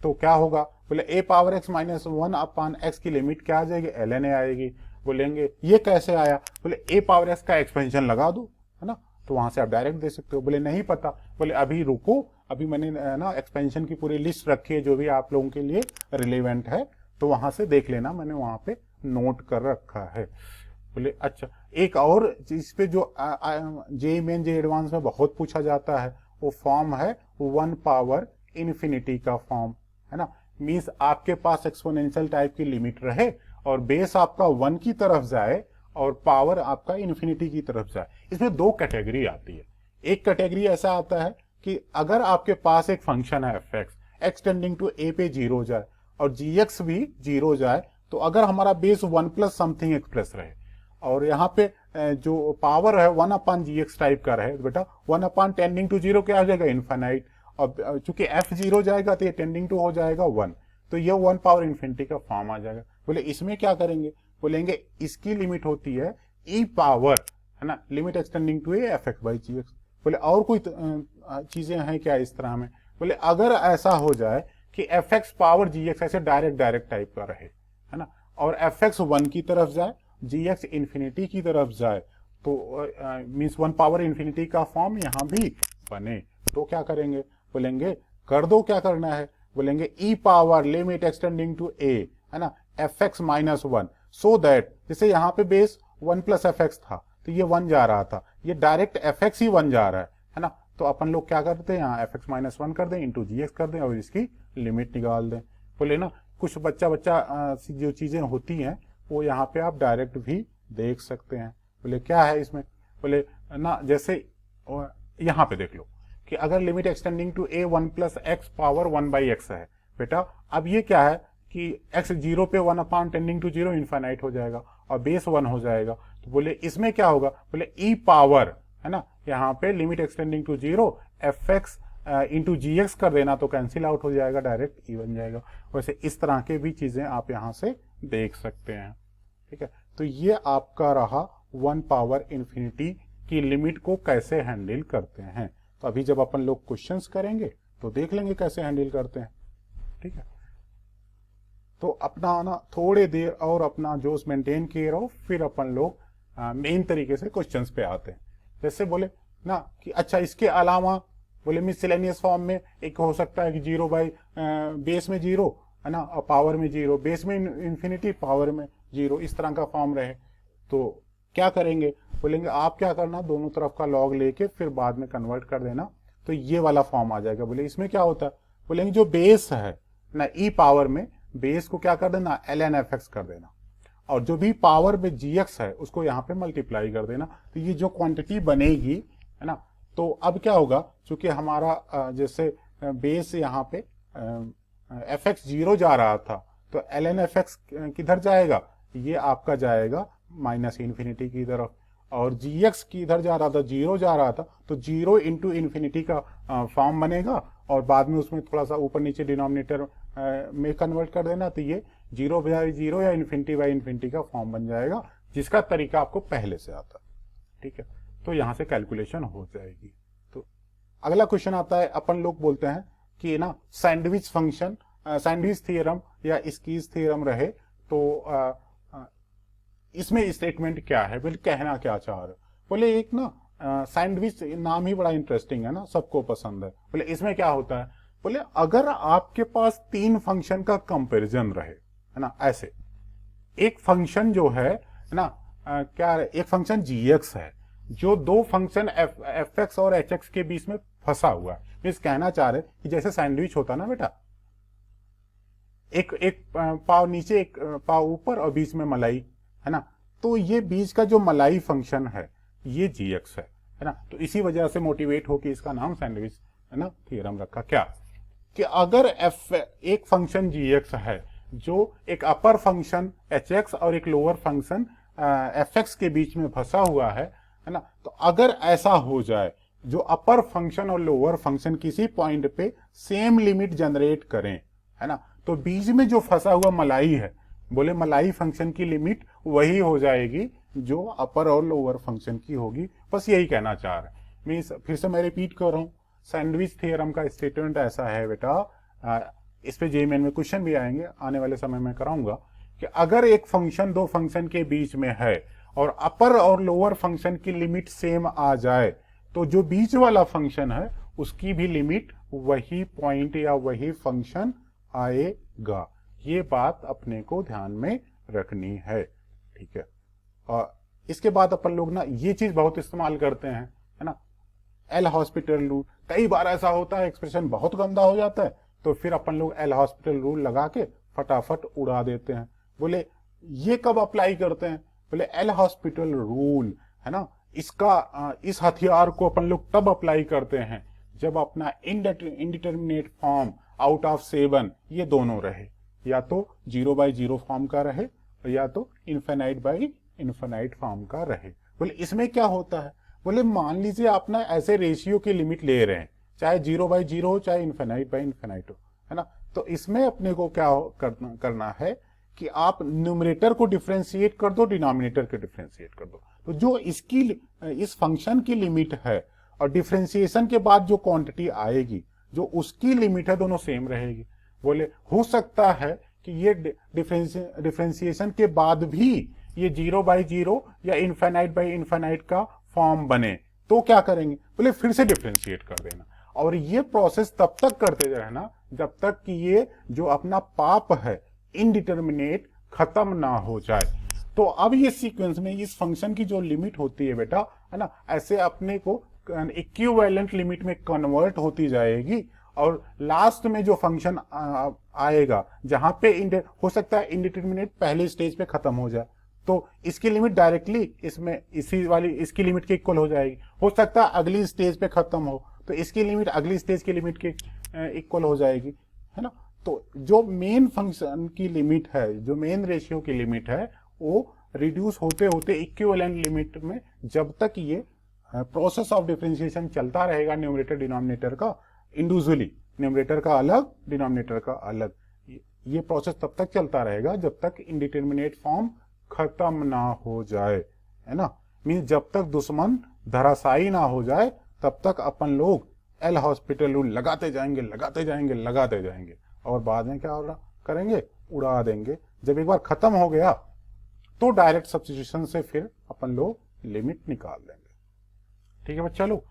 Speaker 1: तो क्या होगा, बोले a power x minus 1 upon x की लिमिट क्या आ जाएगी, ln a आएगी। बोलेंगे ये कैसे आया, बोले a पावर x का एक्सपेंशन लगा दो, है ना, तो वहां से आप डायरेक्ट दे सकते हो। बोले नहीं पता, बोले अभी रुको, अभी मैंने ना एक्सपेंशन की पूरी लिस्ट रखी है जो भी आप लोगों के लिए रिलेवेंट है, तो वहां से देख लेना, मैंने वहां पे नोट कर रखा है। बोले अच्छा, एक और इस पे जो जे मेन जे एडवांस में बहुत पूछा जाता है वो फॉर्म है 1 पावर इन्फिनिटी का फॉर्म, है ना। मीन्स आपके पास एक्सपोनेंशियल टाइप की लिमिट रहे और बेस आपका 1 की तरफ जाए और पावर आपका इन्फिनिटी की तरफ जाए। इसमें 2 कैटेगरी आती है। एक कैटेगरी ऐसा आता है कि अगर आपके पास एक फंक्शन है f x, x tending to a पे 0 जाए और जी एक्स भी 0 जाए, तो अगर हमारा बेस 1 प्लस समथिंग एक्सप्रेस रहे और यहाँ पे जो पावर है 1 अपान जी एक्स टाइप का रहे, तो बेटा 1 अपान टेंडिंग टू 0 क्या हो जाएगा, इन्फाइनाइट। और चूंकि एफ 0 जाएगा तो ये टेंडिंग टू हो जाएगा 1, तो ये 1 पावर इन्फिनिटी का फॉर्म आ जाएगा। बोले इसमें क्या करेंगे, बोलेंगे इसकी लिमिट होती है ई पावर, है ना, limit x tending to a f x by g x. बोले और कोई चीजें हैं क्या इस तरह में, बोले अगर ऐसा हो जाए कि एफ एक्स पावर जी एक्स ऐसे डायरेक्ट टाइप का रहे, है ना, और एफ एक्स 1 की तरफ जाए, जी एक्स इन्फिनिटी की तरफ जाए, तो मीन्स 1 पावर इन्फिनिटी का फॉर्म यहाँ भी बने, तो क्या करेंगे, बोलेंगे कर दो, क्या करना है, बोलेंगे ई पावर लिमिट एक्सटेंडिंग टू ए, है ना, f x minus 1, so that जैसे यहाँ पे बेस 1 प्लस एफ एक्स था तो ये 1 जा रहा था, ये डायरेक्ट एफ एक्स ही 1 जा रहा है ना, तो अपन लोग क्या करते हैं, यहाँ एफ एक्स माइनस 1 कर दें इंटू जी एक्स कर दें और इसकी लिमिट निकाल दें। बोले ना कुछ बच्चा जो चीजें होती हैं वो यहाँ पे आप डायरेक्ट भी देख सकते हैं। बोले क्या है इसमें, बोले ना जैसे यहाँ पे देख लो कि अगर limit x tending to a 1 plus x power 1 by x है, बेटा अब ये क्या है कि x 0 पे 1 अपान टेंडिंग टू 0 इन्फाइनाइट हो जाएगा और बेस 1 हो जाएगा, तो बोले इसमें क्या होगा, बोले ई पावर, है ना, यहाँ पे limit x tending to 0 fx into g x कर देना तो कैंसिल आउट हो जाएगा, डायरेक्ट ई बन जाएगा। वैसे इस तरह के भी चीजें आप यहाँ से देख सकते हैं। ठीक है, तो ये आपका रहा 1 पावर इंफिनिटी की लिमिट को कैसे हैंडल करते हैं। तो अभी जब अपन लोग क्वेश्चंस करेंगे तो देख लेंगे कैसे हैंडल करते हैं। ठीक है, तो अपना ना थोड़े देर और अपना जोश मेंटेन किए रहो, फिर अपन लोग मेन तरीके से क्वेश्चंस पे आते हैं। जैसे बोले ना कि अच्छा इसके अलावा बोले मिसलेनियस फॉर्म में एक हो सकता है कि 0 बाई बेस में 0 है ना, और पावर में 0, बेस में इंफिनिटी, पावर में 0, इस तरह का फॉर्म रहे तो क्या करेंगे, बोलेंगे आप क्या करना, दोनों तरफ का लॉग लेके फिर बाद में कन्वर्ट कर देना तो ये वाला फॉर्म आ जाएगा। बोले इसमें क्या होता है, बोलेंगे जो बेस है ना ई पावर में, बेस को क्या कर देना ln fx कर देना, और जो भी पावर में gx है उसको यहाँ पे मल्टीप्लाई कर देना। तो ये जो क्वांटिटी बनेगी है ना, तो अब क्या होगा, चूंकि हमारा जैसे बेस यहाँ पे fx 0 जा रहा था तो ln fx किधर जाएगा, ये आपका जाएगा माइनस इन्फिनिटी की तरफ, और gx की इधर जा रहा था 0 जा रहा था तो 0 इंटू इन्फिनिटी का फॉर्म बनेगा, और बाद में उसमें थोड़ा सा ऊपर नीचे डिनोमिनेटर में कन्वर्ट कर देना तो ये 0 बाई 0 या इन्फिनिटी बाई इन्फिनिटी का फॉर्म बन जाएगा, जिसका तरीका आपको पहले से आता है। ठीक है, तो यहां से कैलकुलेशन हो जाएगी। तो अगला क्वेश्चन आता है, अपन लोग बोलते हैं कि ना सैंडविच फंक्शन, सैंडविच थ्योरम या स्कीज थ्योरम रहे तो इसमें स्टेटमेंट क्या है, बोले कहना क्या चाह रहे, बोले एक ना सैंडविच नाम ही बड़ा इंटरेस्टिंग है ना, सबको पसंद है। बोले इसमें क्या होता है, बोले अगर आपके पास 3 फंक्शन का कंपैरिजन रहे है ना, ऐसे एक फंक्शन जो है ना क्या है, एक फंक्शन gx है जो 2 फंक्शन fx और hx के बीच में फंसा हुआ है। मीन्स कहना चाह रहे कि जैसे सैंडविच होता ना बेटा, एक पाव नीचे एक पाव ऊपर और बीच में मलाई है ना, तो ये बीच का जो मलाई फंक्शन है ये gx है ना, तो इसी वजह से मोटिवेट होकर इसका नाम सैंडविच है ना थ्योरम रखा। क्या कि अगर एक फंक्शन gx है जो एक अपर फंक्शन hx और एक लोअर फंक्शन fx के बीच में फंसा हुआ है ना, तो अगर ऐसा हो जाए जो अपर फंक्शन और लोअर फंक्शन किसी पॉइंट पे सेम लिमिट जनरेट करें है ना, तो बीच में जो फंसा हुआ मलाई है, बोले मलाई फंक्शन की लिमिट वही हो जाएगी जो अपर और लोअर फंक्शन की होगी। बस यही कहना चाह रहे हैं। मैं फिर से मैं रिपीट कर रहा हूं, सैंडविच थ्योरम का स्टेटमेंट ऐसा है बेटा, इस पे जेईई मेन में क्वेश्चन भी आएंगे, आने वाले समय में कराऊंगा कि अगर एक फंक्शन 2 फंक्शन के बीच में है और अपर और लोअर फंक्शन की लिमिट सेम आ जाए तो जो बीच वाला फंक्शन है उसकी भी लिमिट वही पॉइंट या वही फंक्शन आएगा। ये बात अपने को ध्यान में रखनी है। ठीक है, और इसके बाद अपन लोग ना ये चीज बहुत इस्तेमाल करते हैं है ना, एल हॉस्पिटल रूल। कई बार ऐसा होता है एक्सप्रेशन बहुत गंदा हो जाता है तो फिर अपन लोग एल हॉस्पिटल रूल लगा के फटाफट उड़ा देते हैं। बोले ये कब अप्लाई करते हैं, बोले एल हॉस्पिटल रूल है ना, इसका इस हथियार को अपन लोग तब अप्लाई करते हैं जब अपना इनडिटर्मिनेट फॉर्म आउट ऑफ 7 ये दोनों रहे, या तो 0 बाई 0 फॉर्म का रहे या तो इन्फिनाइट बाई इन्फिनाइट फॉर्म का रहे। बोले इसमें क्या होता है, बोले मान लीजिए आप ना ऐसे रेशियो की लिमिट ले रहे हैं, चाहे 0 बाई 0 हो चाहे इन्फिनाइट बाई इन्फिनाइट हो है ना, तो इसमें अपने को क्या करना है कि आप न्यूमरेटर को डिफरेंशिएट कर दो, डिनोमिनेटर को डिफरेंशिएट कर दो। तो जो इसकी इस फंक्शन की लिमिट है और डिफरेंशिएशन के बाद जो क्वांटिटी आएगी जो उसकी लिमिट है दोनों सेम रहेगी। बोले हो सकता है कि ये डिफरेंशिएशन के बाद भी ये 0 बाई 0 या इन्फिनाइट बाई इन्फिनाइट का फॉर्म बने, तो क्या करेंगे, बोले फिर से डिफरेंशिएट कर देना, और ये प्रोसेस तब तक करते रहना जब तक कि ये जो अपना पाप है इनडिटर्मिनेट खत्म ना हो जाए। तो अब ये सीक्वेंस में इस फंक्शन की जो लिमिट होती है बेटा है ना, ऐसे अपने को इक्विवेलेंट लिमिट में कन्वर्ट होती जाएगी, और लास्ट में जो फंक्शन आएगा जहां पे हो सकता है इनडिटर्मिनेट पहले स्टेज पे खत्म हो जाए तो इसकी लिमिट डायरेक्टली इसमें इसकी लिमिट के इक्वल हो जाएगी। हो सकता है अगली स्टेज पे खत्म हो तो इसकी लिमिट अगली स्टेज की लिमिट के इक्वल हो जाएगी है ना। तो जो मेन फंक्शन की लिमिट है, जो मेन रेशियो की लिमिट है, वो रिड्यूस होते होते इक्विवेलेंट लिमिट में जब तक ये प्रोसेस ऑफ डिफरेंशिएशन चलता रहेगा न्यूमरेटर डिनोमिनेटर का इंडिविजुअली, न्यूमरेटर का अलग डिनोमिनेटर का अलग, ये प्रोसेस तब तक चलता रहेगा जब तक इंडिटरमिनेट फॉर्म खत्म ना हो जाए, है ना। मीन्स जब तक दुश्मन धराशायी ना हो जाए तब तक अपन लोग एल हॉस्पिटल रूल लगाते जाएंगे लगाते जाएंगे लगाते जाएंगे, और बाद में क्या करेंगे, उड़ा देंगे। जब एक बार खत्म हो गया तो डायरेक्ट सब्स्टिट्यूशन से फिर अपन लोग लिमिट निकाल देंगे। ठीक है बच्चा लोग,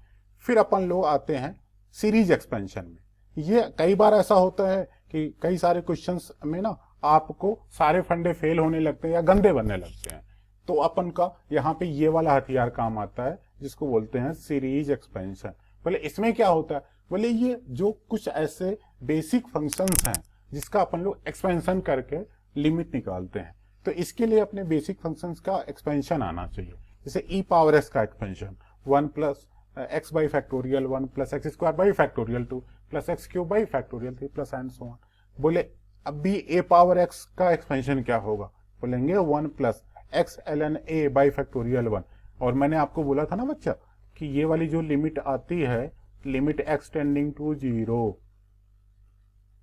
Speaker 1: फिर अपन लोग आते हैं सीरीज एक्सपेंशन में। ये कई बार ऐसा होता है कि कई सारे क्वेश्चंस में ना आपको सारे फंडे फेल होने लगते हैं या गंदे बनने लगते हैं, तो अपन का यहाँ पे ये वाला हथियार काम आता है जिसको बोलते हैं सीरीज एक्सपेंशन। बोले इसमें क्या होता है, बोले ये जो कुछ ऐसे बेसिक फंक्शंस हैं जिसका अपन लोग एक्सपेंशन करके लिमिट निकालते हैं, तो इसके लिए अपने बेसिक फंक्शंस का एक्सपेंशन आना चाहिए। जैसे ई पावर एस का expansion 1 plus x by factorial 1 plus x square by factorial 2 plus x cube by factorial 3 plus and so on. बोले अब भी ए पावर एक्स का एक्सपेंशन क्या होगा, बोलेंगे 1 plus x ln a by factorial 1। और मैंने आपको बोला था ना बच्चा कि ये वाली जो लिमिट आती है, limit x tending to 0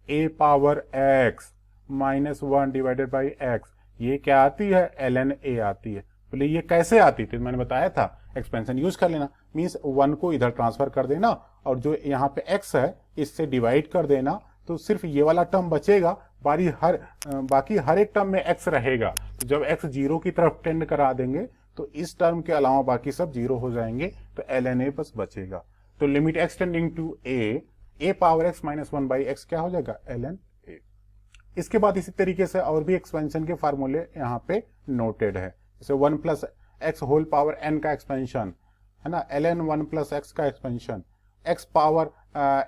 Speaker 1: a power x minus 1 divided by x, ये क्या आती है, ln a आती है। बोले ये कैसे आती थी, मैंने बताया था एक्सपेंशन यूज कर लेना, मीन्स 1 को इधर ट्रांसफर कर देना और जो यहाँ पे x है इससे डिवाइड कर देना, तो सिर्फ ये वाला टर्म बचेगा, बाकी हर एक टर्म में x रहेगा। तो जब x 0 की तरफ टेंड करा देंगे तो इस टर्म के अलावा बाकी सब 0 हो जाएंगे, तो ln a बस बचेगा। तो limit x tending to a power x minus 1 by x क्या हो जाएगा, ln a। इसके बाद इसी तरीके से और भी एक्सपेंशन के फार्मूले यहाँ पे नोटेड है, जैसे 1 plus x whole power n का एक्सपेंशन है ना, ln 1 प्लस एक्स का expansion, x power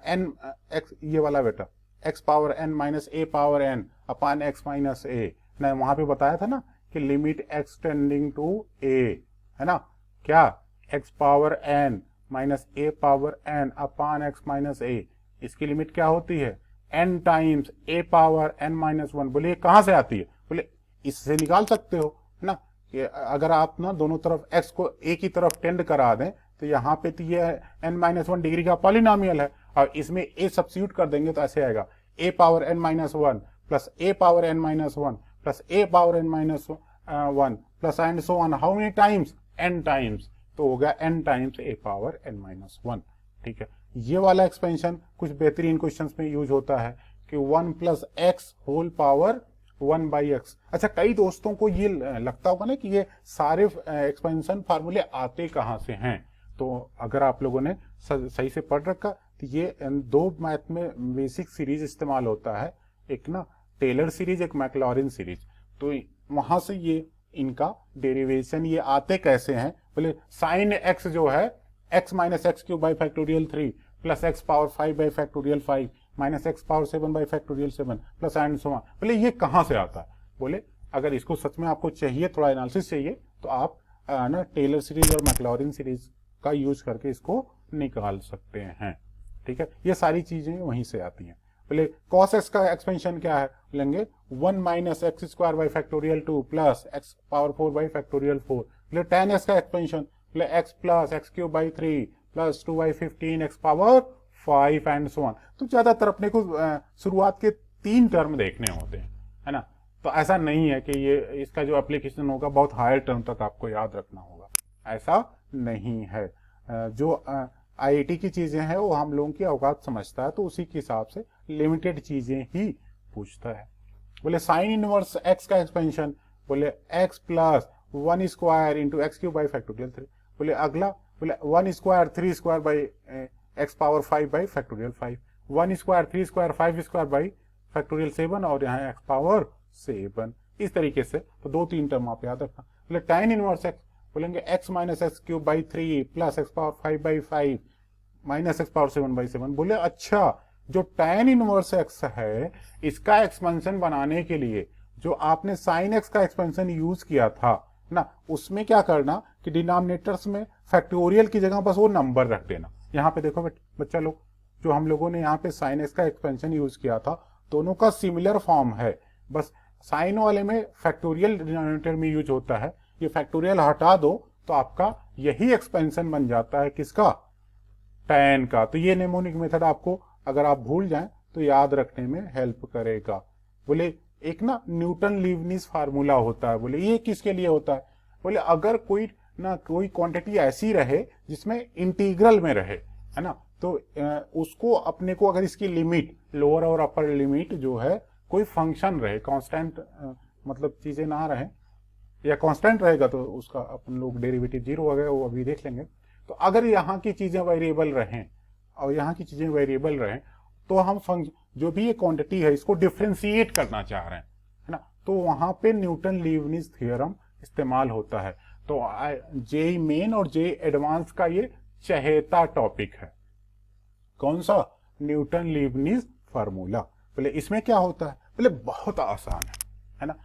Speaker 1: n x, ये वाला बेटा x power n minus a power n upon x minus a ना, वहां पे बताया था ना कि limit x tending to a है ना, क्या x power n minus a power n upon x minus a, इसकी लिमिट क्या होती है, n times a power n minus 1। बोले कहां से आती है, बोले इससे निकाल सकते हो ना, कि अगर आप ना दोनों तरफ x को a की तरफ टेंड करा दें तो यहाँ पे तो ये n माइनस 1 डिग्री का पॉलिनोमियल है, और इसमें a सब्स्टिट्यूट कर देंगे तो ऐसे आएगा a power n minus 1 plus a power n minus 1 plus a power n minus 1 plus and so on, how many times, n times, तो हो गया n times a power n minus 1। ठीक है, ये वाला एक्सपेंशन कुछ बेहतरीन क्वेश्चंस में यूज होता है कि 1 plus x whole power 1 by x. अच्छा, कई दोस्तों को ये लगता होगा ना कि ये सारे एक्सपेंशन फार्मूले आते कहाँ से हैं, तो अगर आप लोगों ने सही से पढ़ रखा तो ये दो मैथ में बेसिक सीरीज इस्तेमाल होता है, एक ना टेलर सीरीज, एक मैक्लॉरिन सीरीज। तो वहां से ये इनका डेरिवेशन ये आते कैसे हैं, बोले साइन एक्स जो है x minus x cube by factorial 3 plus x power 5 by factorial 5 minus x power 7 by factorial 7 plus and so on. बोले ये कहाँ से आता है, बोले अगर इसको सच में आपको चाहिए, थोड़ा एनालिसिस चाहिए, तो आप ना टेलर सीरीज और मैक्लॉरिन सीरीज का यूज करके इसको निकाल सकते हैं। ठीक है, ये सारी चीजें वहीं से आती हैं। बोले cos x का एक्सपेंशन क्या है, लेंगे 1 minus x square by factorial 2 plus x power 4 by factorial 4। बोले tan x का एक्सपेंशन, बोले x plus x cube by 3 plus 2 by 15 x power 5 and so on. तो ज्यादातर अपने को शुरुआत के 3 टर्म देखने होते हैं, है ना, तो ऐसा नहीं है कि ये इसका जो एप्लीकेशन होगा बहुत हायर टर्म तक आपको याद रखना होगा, ऐसा नहीं है। जो आईआईटी की चीजें हैं वो हम लोगों की औकात समझता है, तो उसी के हिसाब से लिमिटेड चीजें ही पूछता है। बोले साइन इनवर्स एक्स का एक्सपेंशन, बोले x plus 1 square into x cube by factorial 3। बोले अगला, बोले 1 square 3 square by x power 5 by factorial 5, 1 square 3 square 5 square by factorial 7, और यहाँ एक्स पावर 7। इस तरीके से तो 2-3 टर्म आप याद रखना। बोले tan इनवर्स एक्स, बोलेंगे x minus x cube by 3 plus x power 5 by 5 minus x power 7 by 7। बोले अच्छा, जो tan इनवर्स x है इसका एक्सपेंशन बनाने के लिए जो आपने sin x का एक्सपेंशन यूज किया था ना, उसमें क्या करना कि डिनोमिनेटर्स में फैक्टोरियल की जगह बस वो नंबर रख देना। यहाँ पे देखो बच्चा लोग, जो हम लोगों ने यहाँ पे sin x का एक्सपेंशन यूज किया था, दोनों का सिमिलर फॉर्म है, बस साइन वाले में फैक्टोरियल डिनोमिनेटर में यूज होता है, ये फैक्टोरियल हटा दो तो आपका यही एक्सपेंशन बन जाता है किसका, tan का। तो ये नेमोनिक मेथड आपको अगर आप भूल जाएं तो याद रखने में हेल्प करेगा। बोले एक ना न्यूटन लीबनिज फार्मूला होता है, बोले ये किसके लिए होता है, बोले अगर कोई ना कोई क्वांटिटी ऐसी रहे जिसमें इंटीग्रल में रहे, है ना, तो उसको अपने को अगर इसकी लिमिट लोअर और अपर लिमिट जो है कोई फंक्शन रहे, कांस्टेंट मतलब चीजें ना रहे, या कांस्टेंट रहेगा तो उसका अपन लोग डेरिवेटिव जीरो वगैरह वो अभी देख लेंगे। तो अगर यहाँ की चीजें वेरिएबल रहें और यहाँ की चीजें वेरिएबल रहें तो हम जो भी ये क्वांटिटी है इसको डिफ्रेंशिएट करना चाह रहे हैं, है ना, तो वहां पे न्यूटन लीबनिज थ्योरम इस्तेमाल होता है। तो जेई मेन और जेई एडवांस का ये चहेता टॉपिक है, कौन सा, न्यूटन लीबनिज फार्मूला। बोले इसमें क्या होता है, बोले बहुत आसान है ना।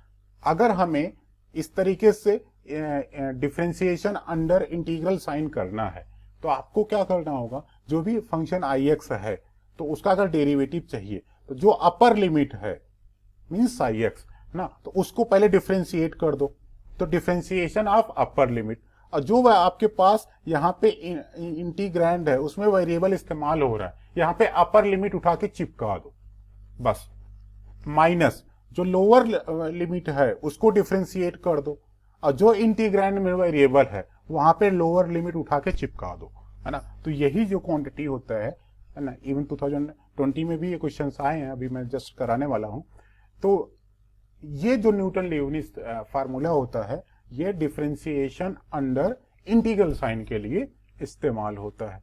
Speaker 1: अगर हमें इस तरीके से डिफरेंशिएशन अंडर इंटीग्रल साइन करना है तो आपको क्या करना होगा, जो भी फंक्शन आई एक्स है तो उसका अगर डेरिवेटिव चाहिए तो जो अपर लिमिट है मीन्स आई एक्स ना, तो उसको पहले डिफरेंशिएट कर दो, तो डिफरेंशिएशन ऑफ अपर लिमिट, और जो वह आपके पास यहाँ पे इंटीग्रैंड है उसमें वेरिएबल इस्तेमाल हो रहा है, यहाँ पे अपर लिमिट उठा के चिपका दो बस, माइनस जो लोअर लिमिट है उसको डिफरेंशिएट कर दो, और जो इंटीग्रैंड में वेरिएबल है वहां पे लोअर लिमिट उठा के चिपका दो, है ना। तो यही जो क्वांटिटी होता है ना, इवन 2020 में भी ये क्वेश्चंस आए हैं, अभी मैं जस्ट कराने वाला हूं। तो ये जो न्यूटन लीबनिज फार्मूला होता है ये डिफरेंशिएशन अंडर इंटीग्रल साइन के लिए इस्तेमाल होता है।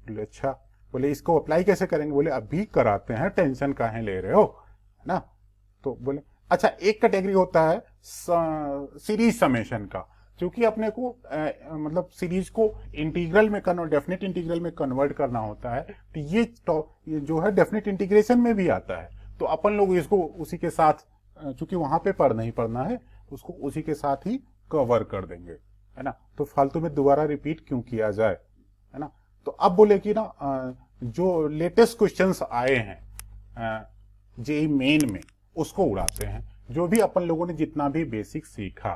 Speaker 1: बोले अच्छा, बोले इसको अप्लाई कैसे करेंगे, बोले अभी कराते हैं, टेंशन काहे ले रहे हो, है ना। तो बोले अच्छा, एक कैटेगरी होता है सीरीज समेशन का, क्योंकि अपने को मतलब सीरीज को इंटीग्रल में डेफिनेट इंटीग्रल में कन्वर्ट करना होता है, तो ये जो है डेफिनेट इंटीग्रेशन में भी आता है, तो अपन लोग इसको उसी के साथ, चूंकि वहां पे पढ़ना ही पढ़ना है, उसको उसी के साथ ही कवर कर देंगे, है ना। तो फालतू में दोबारा रिपीट क्यों किया जाए, है ना। तो अब बोले कि ना जो लेटेस्ट क्वेश्चंस आए हैं जेई मेन में उसको उड़ाते हैं, जो भी अपन लोगों ने जितना भी बेसिक सीखा,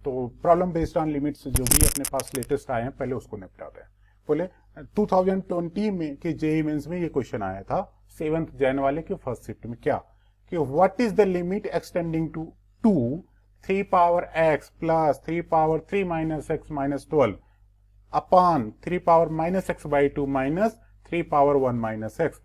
Speaker 1: तो प्रॉब्लम बेस्ड ऑन लिमिट्स जो भी अपने पास लेटेस्ट आए हैं पहले उसको निपटाते हैं। बोले 2020 में के जेई मेंस में ये क्वेश्चन आया था 7th जैन वाले के फर्स्ट शिफ्ट में, क्या कि what is the limit x tending to 3 power x plus 3 power 3 minus x minus 12 upon 3 power minus x by 2 minus 3 power 1 minus x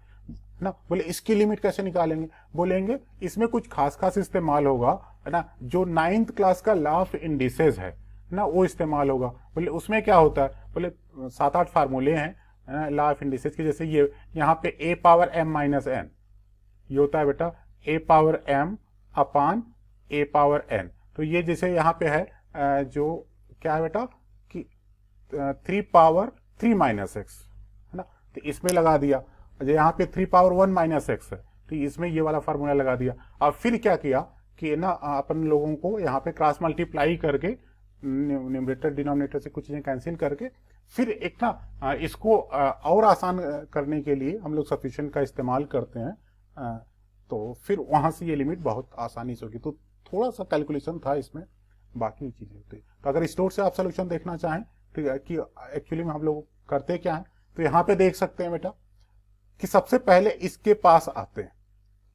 Speaker 1: ना। बोले इसकी लिमिट कैसे निकालेंगे, बोलेंगे इसमें कुछ खास इस्तेमाल होगा, है ना, जो 9th क्लास का लॉ ऑफ इंडिसेस है ना वो इस्तेमाल होगा। बोले उसमें क्या होता है, बोले 7-8 फार्मूले हैं लॉ ऑफ इंडिसेस के, जैसे ये यहाँ पे a power m minus n, ये होता है बेटा a power m upon a power n। तो ये जैसे यहाँ पे है जो क्या है बेटा कि 3 पावर 3 माइनस x, है ना, तो इसमें लगा दिया। यहाँ पे 3 पावर 1 माइनस x है तो इसमें ये वाला फार्मूला लगा दिया। और फिर क्या किया कि ना अपन लोगों को यहाँ पे क्रॉस मल्टीप्लाई करके न्यूमरेटर डिनोमिनेटर से कुछ चीजें कैंसिल करके फिर एक ना इसको और आसान करने के लिए हम लोग सब्स्टिट्यूशन का इस्तेमाल करते हैं, तो फिर वहां से ये लिमिट बहुत आसानी से होगी। तो थोड़ा सा कैलकुलेशन था इसमें, बाकी चीजें होती। तो अगर स्टोर से आप सोल्यूशन देखना चाहें तो कि एक्चुअली में हम लोग करते क्या है, तो यहाँ पे देख सकते हैं बेटा कि सबसे पहले इसके पास आते हैं,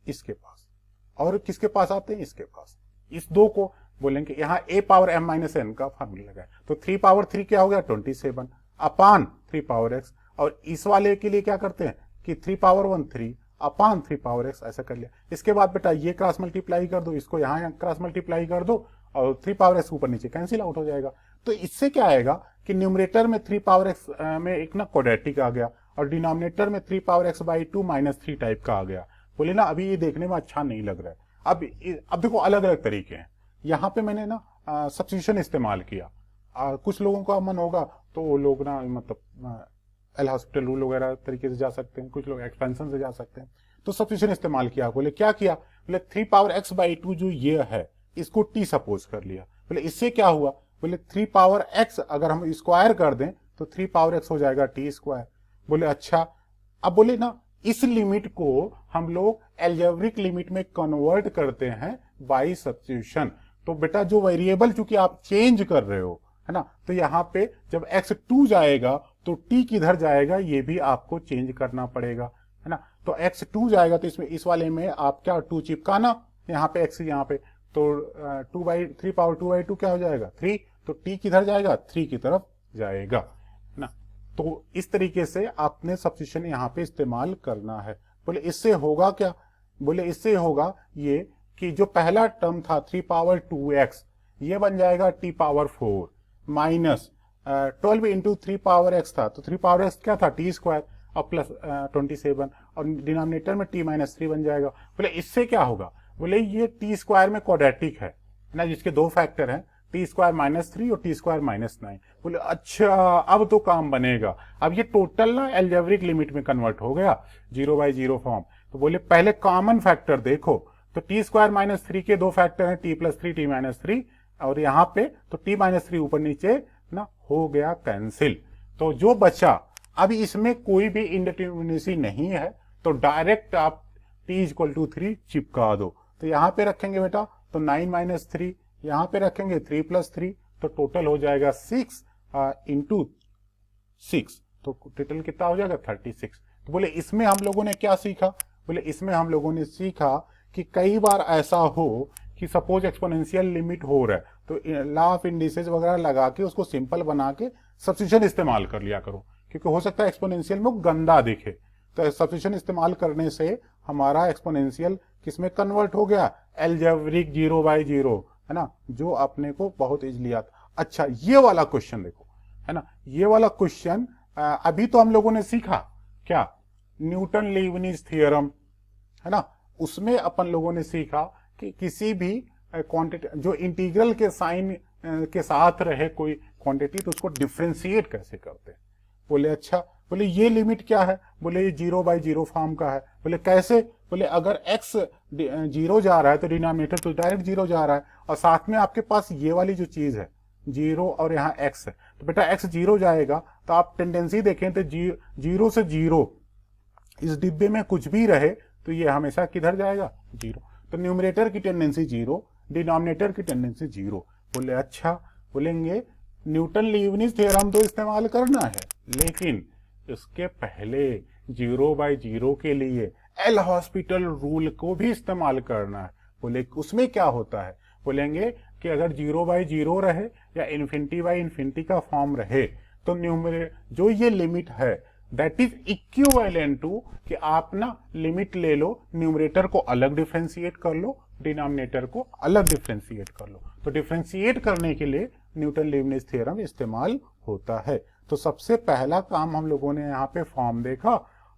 Speaker 1: इसके पास, और किसके पास आते हैं, इसके पास। इस दो को बोलेंगे यहाँ a power m minus n का फार्मूला लगाए तो 3 पावर 3 क्या हो गया 27 अपान 3 पावर x, और इस वाले के लिए क्या करते हैं कि 3 पावर 1 3 अपान 3 पावर x, ऐसा कर लिया। इसके बाद बेटा ये क्रॉस मल्टीप्लाई कर दो, इसको यहाँ क्रॉस मल्टीप्लाई कर दो और 3 पावर x ऊपर नीचे कैंसिल आउट हो जाएगा। तो इससे क्या आएगा कि न्यूमरेटर में 3 पावर x में एक ना क्वाड्रेटिक आ गया और डिनोमिनेटर में 3 power x by 2 minus 3 type का आ गया। बोले ना अभी ये देखने में अच्छा नहीं लग रहा है। अब देखो अलग अलग तरीके हैं। यहाँ पे मैंने ना सब्स्टिट्यूशन इस्तेमाल किया। कुछ लोगों का मन होगा तो वो लोग ना मतलब एल हॉस्पिटल रूल वगैरह तरीके से जा सकते हैं, कुछ लोग एक्सपेंशन से जा सकते हैं। तो सब्स्टिट्यूशन इस्तेमाल किया। बोले क्या किया, बोले 3 पावर x बाई 2 जो ये है इसको t सपोज कर लिया। बोले इससे क्या हुआ, बोले 3 पावर x अगर हम स्क्वायर कर दें तो 3 पावर x हो जाएगा t स्क्वायर। बोले अच्छा, अब बोले ना इस लिमिट को हम लोग एल्जेब्रिक लिमिट में कन्वर्ट करते हैं बाय सब्स्टिट्यूशन। तो बेटा जो वेरिएबल चूंकि आप चेंज कर रहे हो है ना। तो यहाँ पे जब x2 जाएगा तो t किधर जाएगा ये भी आपको चेंज करना पड़ेगा, है ना। तो x2 जाएगा तो इसमें इस वाले में आप क्या 2 चिपकाना, यहाँ पे x यहाँ पे, तो 2/3 पावर 2/2 क्या हो जाएगा 3, तो t किधर जाएगा 3 की तरफ जाएगा, है ना। तो इस तरीके से आपने सब्स्टिट्यूशन यहाँ पे इस्तेमाल करना है। बोले इससे होगा क्या, बोले इससे होगा ये कि जो पहला टर्म था 3 पावर 2x ये बन जाएगा t power 4 minus 12 into 3 power x था, तो 3 पावर x क्या था t स्क्वायर और प्लस 27 और डिनोमिनेटर में t माइनस 3 बन जाएगा। बोले इससे क्या होगा, बोले ये t स्क्वायर में क्वाड्रेटिक है ना, जिसके दो फैक्टर हैं टी स्क्वायर -3 और टी स्क्वायर -9। बोले अच्छा अब तो काम बनेगा, अब ये टोटल ना एल्जेब्रिक लिमिट में कन्वर्ट हो गया 0/0 फॉर्म। तो बोले पहले कॉमन फैक्टर देखो, तो टी स्क्वायर -3 के दो फैक्टर हैं t+3 t-3 और यहाँ पे तो t-3 ऊपर नीचे ना हो गया कैंसिल। तो जो बचा, अब इसमें कोई भी इंडिटरमिनेसी नहीं है तो डायरेक्ट आप t = 3 चिपका दो। तो यहाँ पे रखेंगे बेटा तो 9 - 3, यहाँ पे रखेंगे 3 + 3, तो टोटल हो जाएगा 6 × 6, तो टोटल कितना हो जाएगा 36। तो बोले इसमें हम लोगों ने क्या सीखा, बोले इसमें हम लोगों ने सीखा कि कई बार ऐसा हो कि सपोज एक्सपोनेंशियल लिमिट हो रहा है तो लॉ ऑफ इंडिसेस वगैरह लगा के उसको सिंपल बना के सब्स्टिट्यूशन इस्तेमाल कर लिया करो, क्योंकि हो सकता है एक्सपोनेंशियल में गंदा दिखे। तो सब्स्टिट्यूशन इस्तेमाल करने से हमारा एक्सपोनेंशियल किसमें कन्वर्ट हो गया, एल्जेब्रिक 0/0, है ना, जो अपने को बहुत इजीली आता। अच्छा ये वाला क्वेश्चन देखो, है ना, ये वाला क्वेश्चन अभी तो हम लोगों ने सीखा क्या, न्यूटन लीबनिज थ्योरम, है ना, उसमें अपन लोगों ने सीखा कि किसी भी क्वांटिटी जो इंटीग्रल के साइन के साथ रहे कोई क्वांटिटी तो उसको डिफरेंशिएट कैसे करते हैं। बोले अच्छा, बोले ये लिमिट क्या है, बोले ये 0/0 फॉर्म का है। बोले कैसे, बोले अगर x 0 जा रहा है तो डिनोमिनेटर तो डायरेक्ट 0 जा रहा है और साथ में आपके पास ये वाली जो चीज है 0 और यहाँ x है, तो बेटा x 0 जाएगा तो आप टेंडेंसी देखें तो 0 से 0 इस डिब्बे में कुछ भी रहे तो ये हमेशा किधर जाएगा 0। तो न्यूमरेटर की टेंडेंसी 0, डिनोमिनेटर की टेंडेंसी 0। बोले अच्छा, बोलेंगे न्यूटन लीबनिज थ्योरम तो इस्तेमाल करना है, लेकिन इसके पहले 0/0 के लिए एल हॉस्पिटल रूल को भी इस्तेमाल करना है। बोले उसमें क्या होता है, बोलेंगे कि अगर 0/0 रहे या ∞/∞ का फॉर्म रहे तो न्यूमरेटर जो ये लिमिट है दैट इज इक्विवेलेंट टू कि आप ना लिमिट ले लो, न्यूमरेटर को अलग डिफरेंशिएट कर लो, डिनोमिनेटर को अलग डिफरेंशिएट कर लो। तो डिफरेंशिएट करने के लिए न्यूटन लीबनिज थ्योरम इस्तेमाल होता है। तो सबसे पहला काम हम लोगों ने यहाँ पे फॉर्म देखा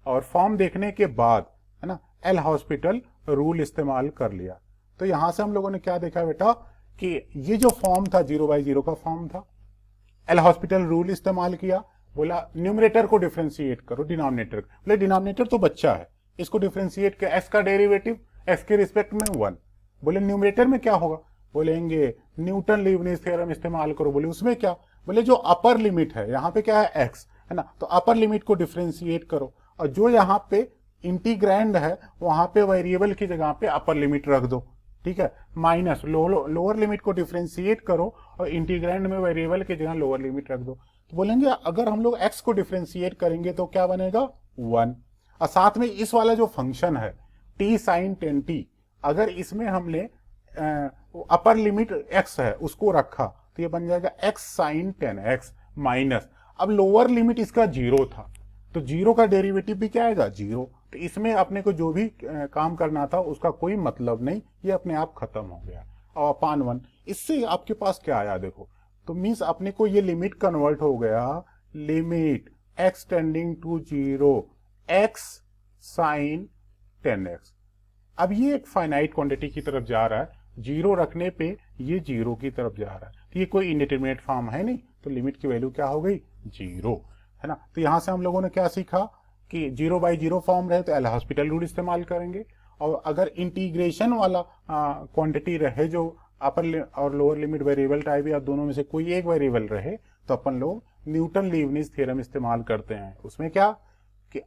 Speaker 1: और फॉर्म देखने के बाद, है ना, एल हॉस्पिटल रूल इस्तेमाल कर लिया। तो यहां से हम लोगों ने क्या देखा बेटा कि ये जो फॉर्म था 0/0 का फॉर्म था, एल हॉस्पिटल रूल इस्तेमाल किया, बोला न्यूमरेटर को डिफरेंशिएट करो डिनोमिनेटर, बोले डिनोमिनेटर तो बच्चा है इसको डिफरेंशिएट कर, एक्स का डेरिवेटिव एक्स के रिस्पेक्ट में 1। बोले न्यूमरेटर में क्या होगा, बोलेंगे न्यूटन लीबनिज थ्योरम इस्तेमाल करो। बोले उसमें क्या, बोले जो अपर लिमिट है यहाँ पे क्या है एक्स, है ना, तो अपर लिमिट को डिफरेंशिएट करो और जो यहाँ पे इंटीग्रैंड है वहां पे वेरिएबल की जगह पे अपर लिमिट रख दो, ठीक है, माइनस लोअर लिमिट को डिफरेंशिएट करो और इंटीग्रैंड में वेरिएबल की जगह लोअर लिमिट रख दो। तो बोलेंगे अगर हम लोग x को डिफरेंशिएट करेंगे तो क्या बनेगा 1, और साथ में इस वाला जो फंक्शन है t sin 10t, अगर इसमें हमने अपर लिमिट x है उसको रखा तो ये बन जाएगा x sin 10x माइनस, अब लोअर लिमिट इसका 0 था तो 0 का डेरिवेटिव भी क्या आएगा 0। तो इसमें अपने को जो भी काम करना था उसका कोई मतलब नहीं, ये अपने आप खत्म हो गया और अपान 1। इससे आपके पास क्या आया देखो, तो मीन्स अपने को ये लिमिट कन्वर्ट हो गया limit x tending to 0 x sin 10x। अब ये एक फाइनाइट क्वांटिटी की तरफ जा रहा है, 0 रखने पे ये 0 की तरफ जा रहा है, तो ये कोई इंडिटरमिनेट फॉर्म है नहीं, तो लिमिट की वैल्यू क्या हो गई 0, है ना। तो यहां से हम लोगों ने क्या सीखा कि 0/0 फॉर्म रहे तो एल हॉस्पिटल रूल इस्तेमाल करेंगे, और अगर इंटीग्रेशन वाला क्वांटिटी रहे जो अपर और लोअर लिमिट वेरिएबल टाइप या दोनों में से कोई एक वेरिएबल रहे तो अपन लोग न्यूटन लीबनिज थ्योरम इस्तेमाल करते हैं। उसमें क्या कि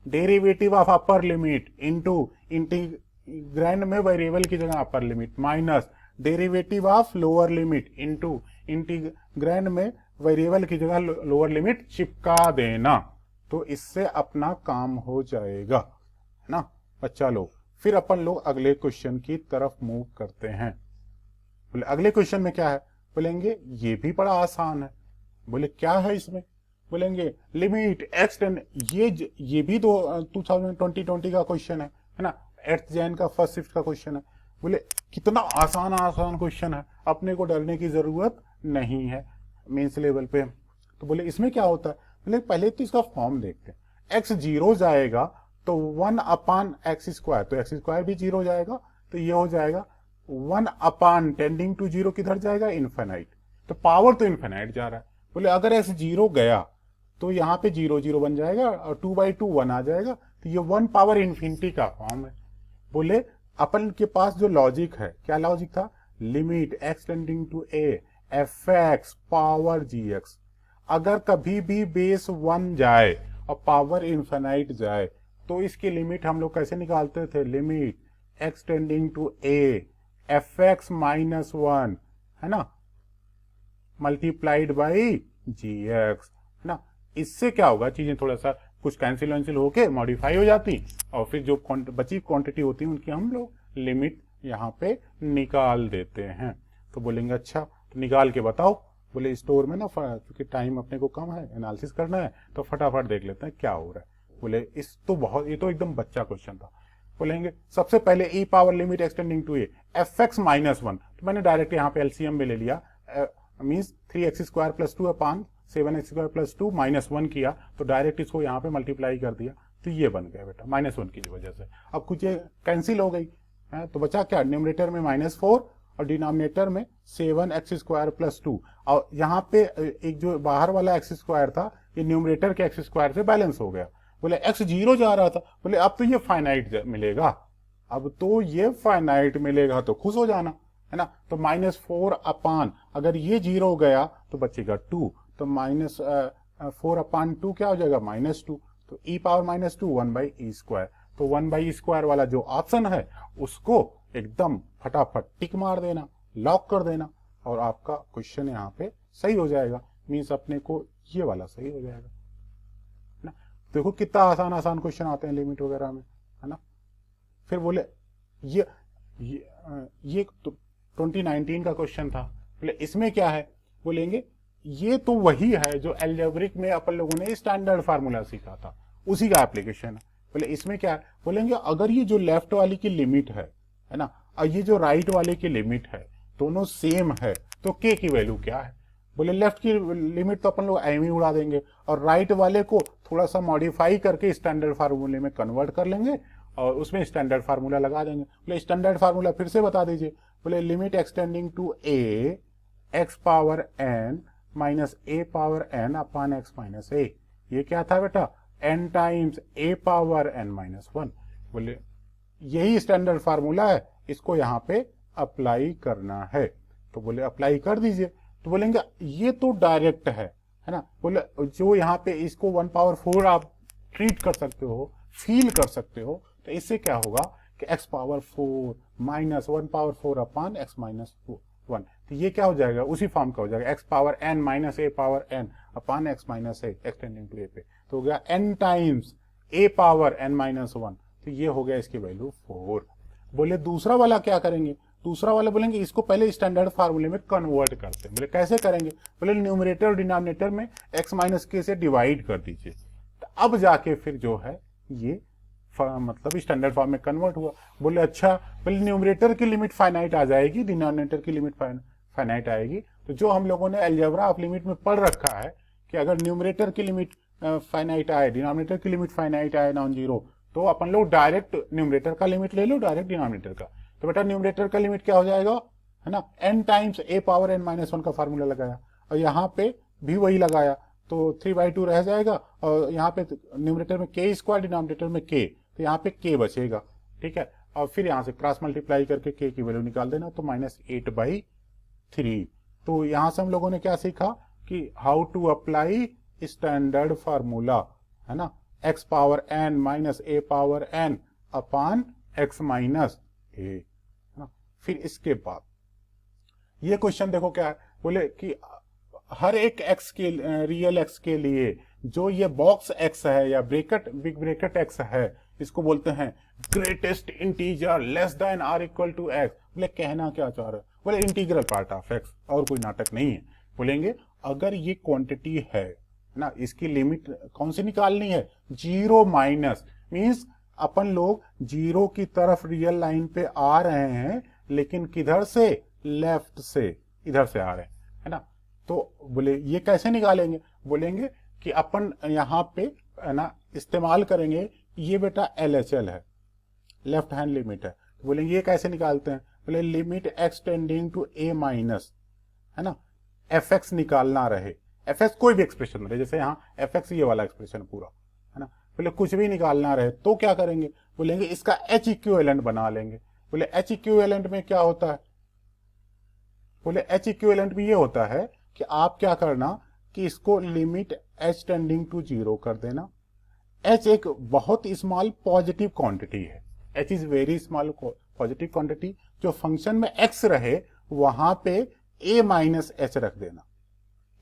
Speaker 1: derivative of upper limit into integrand में वेरिएबल की जगह upper limit minus derivative of lower limit into integrand में वेरिएबल की जगह लोअर लिमिट चिपका देना, तो इससे अपना काम हो जाएगा, है ना बच्चा लोग। फिर अपन लोग अगले क्वेश्चन की तरफ मूव करते हैं। बोले अगले क्वेश्चन में क्या है, बोलेंगे ये भी बड़ा आसान है। बोले क्या है इसमें, बोलेंगे लिमिट एक्सटेंड, ये भी 2020 का क्वेश्चन है ना, 8th जैन का फर्स्ट शिफ्ट का क्वेश्चन है। बोले कितना आसान क्वेश्चन है, अपने को डरने की जरूरत नहीं है मेंस लेवल पे। तो बोले इसमें क्या होता है, बोले पहले तो इसका फॉर्म देखते हैं। x 0 जाएगा तो 1 अपान एक्स स्क्वायर, तो एक्स स्क्वायर भी 0 जाएगा, तो ये हो जाएगा 1 अपान टेंडिंग टू 0 किधर जाएगा, इन्फिनाइट, तो पावर तो इन्फिनाइट जा रहा है। बोले अगर x 0 गया तो यहाँ पे 0 0 बन जाएगा और 2/2 1 आ जाएगा, तो ये 1 पावर इन्फिनिटी का फॉर्म है। बोले अपन के पास जो लॉजिक है, क्या लॉजिक था, limit x tending to a fx power gx, अगर कभी भी बेस 1 जाए और पावर इन्फिनाइट जाए तो इसकी लिमिट हम लोग कैसे निकालते थे, limit x tending to a fx minus 1, है ना, मल्टीप्लाइड बाई gx, है ना। इससे क्या होगा, चीजें थोड़ा सा कुछ कैंसिल वैंसिल होके मॉडिफाई हो जाती और फिर जो बची क्वांटिटी होती है उनकी हम लोग लिमिट यहाँ पे निकाल देते हैं। तो बोलेंगे अच्छा तो निकाल के बताओ। बोले स्टोर में ना, क्योंकि टाइम अपने को कम है, एनालिसिस करना है, तो फटाफट देख लेते हैं क्या हो रहा है। बोले ये तो एकदम बच्चा क्वेश्चन था। बोलेंगे सबसे पहले e power limit x tending to a fx minus 1, तो मैंने डायरेक्ट यहाँ पे एलसीएम में ले लिया, मीन्स 3x स्क्वायर प्लस 2 अपान 7x स्क्वायर प्लस 2 माइनस 1 किया, तो डायरेक्ट इसको यहाँ पे मल्टीप्लाई कर दिया, तो ये बन गया बेटा -1 की वजह से। अब कुछ ये कैंसिल हो गई है, तो बचा क्या, न्यूमरेटर में -4 और डिनोमिनेटर में 7x स्क्वायर प्लस 2, और यहाँ पे एक जो बाहर वाला एक्स स्क्वायर था ये न्यूमरेटर के एक्स स्क्वायर से बैलेंस हो गया। बोले x 0 जा रहा था, बोले अब तो ये फाइनाइट मिलेगा, अब तो ये फाइनाइट मिलेगा, तो खुश हो जाना, है ना। तो -4 अपान, अगर ये 0 गया तो बचेगा 2, तो -4 अपान 2 क्या हो जाएगा, -2, तो e पावर -2 1/e स्क्वायर, तो 1/e स्क्वायर वाला जो ऑप्शन है उसको एकदम फटाफट टिक मार देना, लॉक कर देना, और आपका क्वेश्चन यहाँ पे सही हो जाएगा, मीन्स अपने को ये वाला सही हो जाएगा ना। देखो कितना आसान क्वेश्चन आते हैं लिमिट वगैरह में, है ना। फिर बोले ये 2019 का क्वेश्चन था। बोले इसमें क्या है, बोलेंगे ये तो वही है जो अलजेब्रिक में अपन लोगों ने स्टैंडर्ड फार्मूला सीखा था, उसी का एप्लीकेशन है। बोले इसमें क्या है, बोलेंगे अगर ये जो लेफ्ट वाली की लिमिट है ना, और ये जो राइट वाले की लिमिट है, दोनों सेम है, तो के की वैल्यू क्या है। बोले लेफ्ट की लिमिट तो अपन लोग एम ही उड़ा देंगे और राइट वाले को थोड़ा सा मॉडिफाई करके स्टैंडर्ड फार्मूले में कन्वर्ट कर लेंगे और उसमें स्टैंडर्ड फार्मूला लगा देंगे। बोले स्टैंडर्ड फार्मूला फिर से बता दीजिए। बोले limit x tending to a x power n minus a power n upon x minus a, ये क्या था बेटा, n times a power n minus 1। बोले यही स्टैंडर्ड फार्मूला है, इसको यहाँ पे अप्लाई करना है, तो बोले अप्लाई कर दीजिए। तो बोलेंगे ये तो डायरेक्ट है ना। बोले जो यहाँ पे इसको 1 पावर 4 आप ट्रीट कर सकते हो, फील कर सकते हो, तो इससे क्या होगा कि x पावर 4 माइनस 1 पावर 4 अपान x माइनस 1, तो ये क्या हो जाएगा, उसी फॉर्म का हो जाएगा, x power n minus a power n upon x minus a x tending to a पे, तो हो गया n times a power n minus 1, तो ये हो गया इसकी वैल्यू 4। बोले दूसरा वाला क्या करेंगे, दूसरा वाला बोलेंगे इसको पहले स्टैंडर्ड फार्मूले में कन्वर्ट करते हैं। बोले कैसे करेंगे, बोले न्यूमरेटर और डिनोमिनेटर में x माइनस के से डिवाइड कर दीजिए, तो अब जाके फिर जो है ये मतलब स्टैंडर्ड फॉर्म में कन्वर्ट हुआ। बोले अच्छा, बोले न्यूमरेटर की लिमिट फाइनाइट आ जाएगी, डिनोमिनेटर की लिमिट फाइनाइट आएगी, तो जो हम लोगों ने अलजेब्रा ऑफ लिमिट में पढ़ रखा है कि अगर न्यूमरेटर की लिमिट फाइनाइट आए, डिनोमिनेटर की लिमिट फाइनाइट आए नॉन जीरो, तो अपन लोग डायरेक्ट न्यूमरेटर का लिमिट ले लो, डायरेक्ट डिनोमिनेटर का। तो बेटा न्यूमरेटर का लिमिट क्या हो जाएगा, है ना, n times a power n minus 1 का फार्मूला लगाया और यहाँ पे भी वही लगाया, तो 3/2 रह जाएगा और यहाँ पे न्यूमरेटर में k स्क्वायर, डिनोमिनेटर में k, तो यहाँ पे k बचेगा, ठीक है। और फिर यहाँ से क्रॉस मल्टीप्लाई करके k की वैल्यू निकाल देना, तो -8/3। तो यहाँ से हम लोगों ने क्या सीखा कि how to apply standard formula, है ना, x power n minus a power n upon x minus a, है ना। फिर इसके बाद ये क्वेश्चन देखो क्या है, बोले कि हर एक एक्स के रियल एक्स के लिए जो ये बॉक्स एक्स है या ब्रैकेट बिग ब्रैकेट एक्स है, इसको बोलते हैं greatest integer less than or equal to x. बोले कहना क्या चाह रहे हो, बोले इंटीग्रल पार्ट ऑफ एक्स, और कोई नाटक नहीं है। बोलेंगे अगर ये क्वांटिटी है ना, इसकी लिमिट कौन सी निकालनी है, जीरो माइनस, मीन्स अपन लोग जीरो की तरफ रियल लाइन पे आ रहे हैं, लेकिन किधर से, लेफ्ट से, इधर से आ रहे हैं, है ना। तो बोले ये कैसे निकालेंगे, बोलेंगे कि अपन यहाँ पे है ना इस्तेमाल करेंगे, ये बेटा LHL है, लेफ्ट हैंड लिमिट है। तो बोलेंगे ये कैसे निकालते हैं, बोले limit x tending to a minus, है ना, fx निकालना रहे, fx कोई भी एक्सप्रेशन रहे, जैसे यहाँ fx ये वाला एक्सप्रेशन पूरा, है ना, बोले कुछ भी निकालना रहे तो क्या करेंगे, बोलेंगे इसका h इक्विवेलेंट बना लेंगे। बोले h इक्विवेलेंट में क्या होता है, बोले h इक्विवेलेंट में ये होता है कि आप क्या करना कि इसको limit h tending to zero कर देना। h एक बहुत स्मॉल पॉजिटिव क्वांटिटी है, h is very small positive quantity, जो फंक्शन में x रहे वहां पे a माइनस एच रख देना,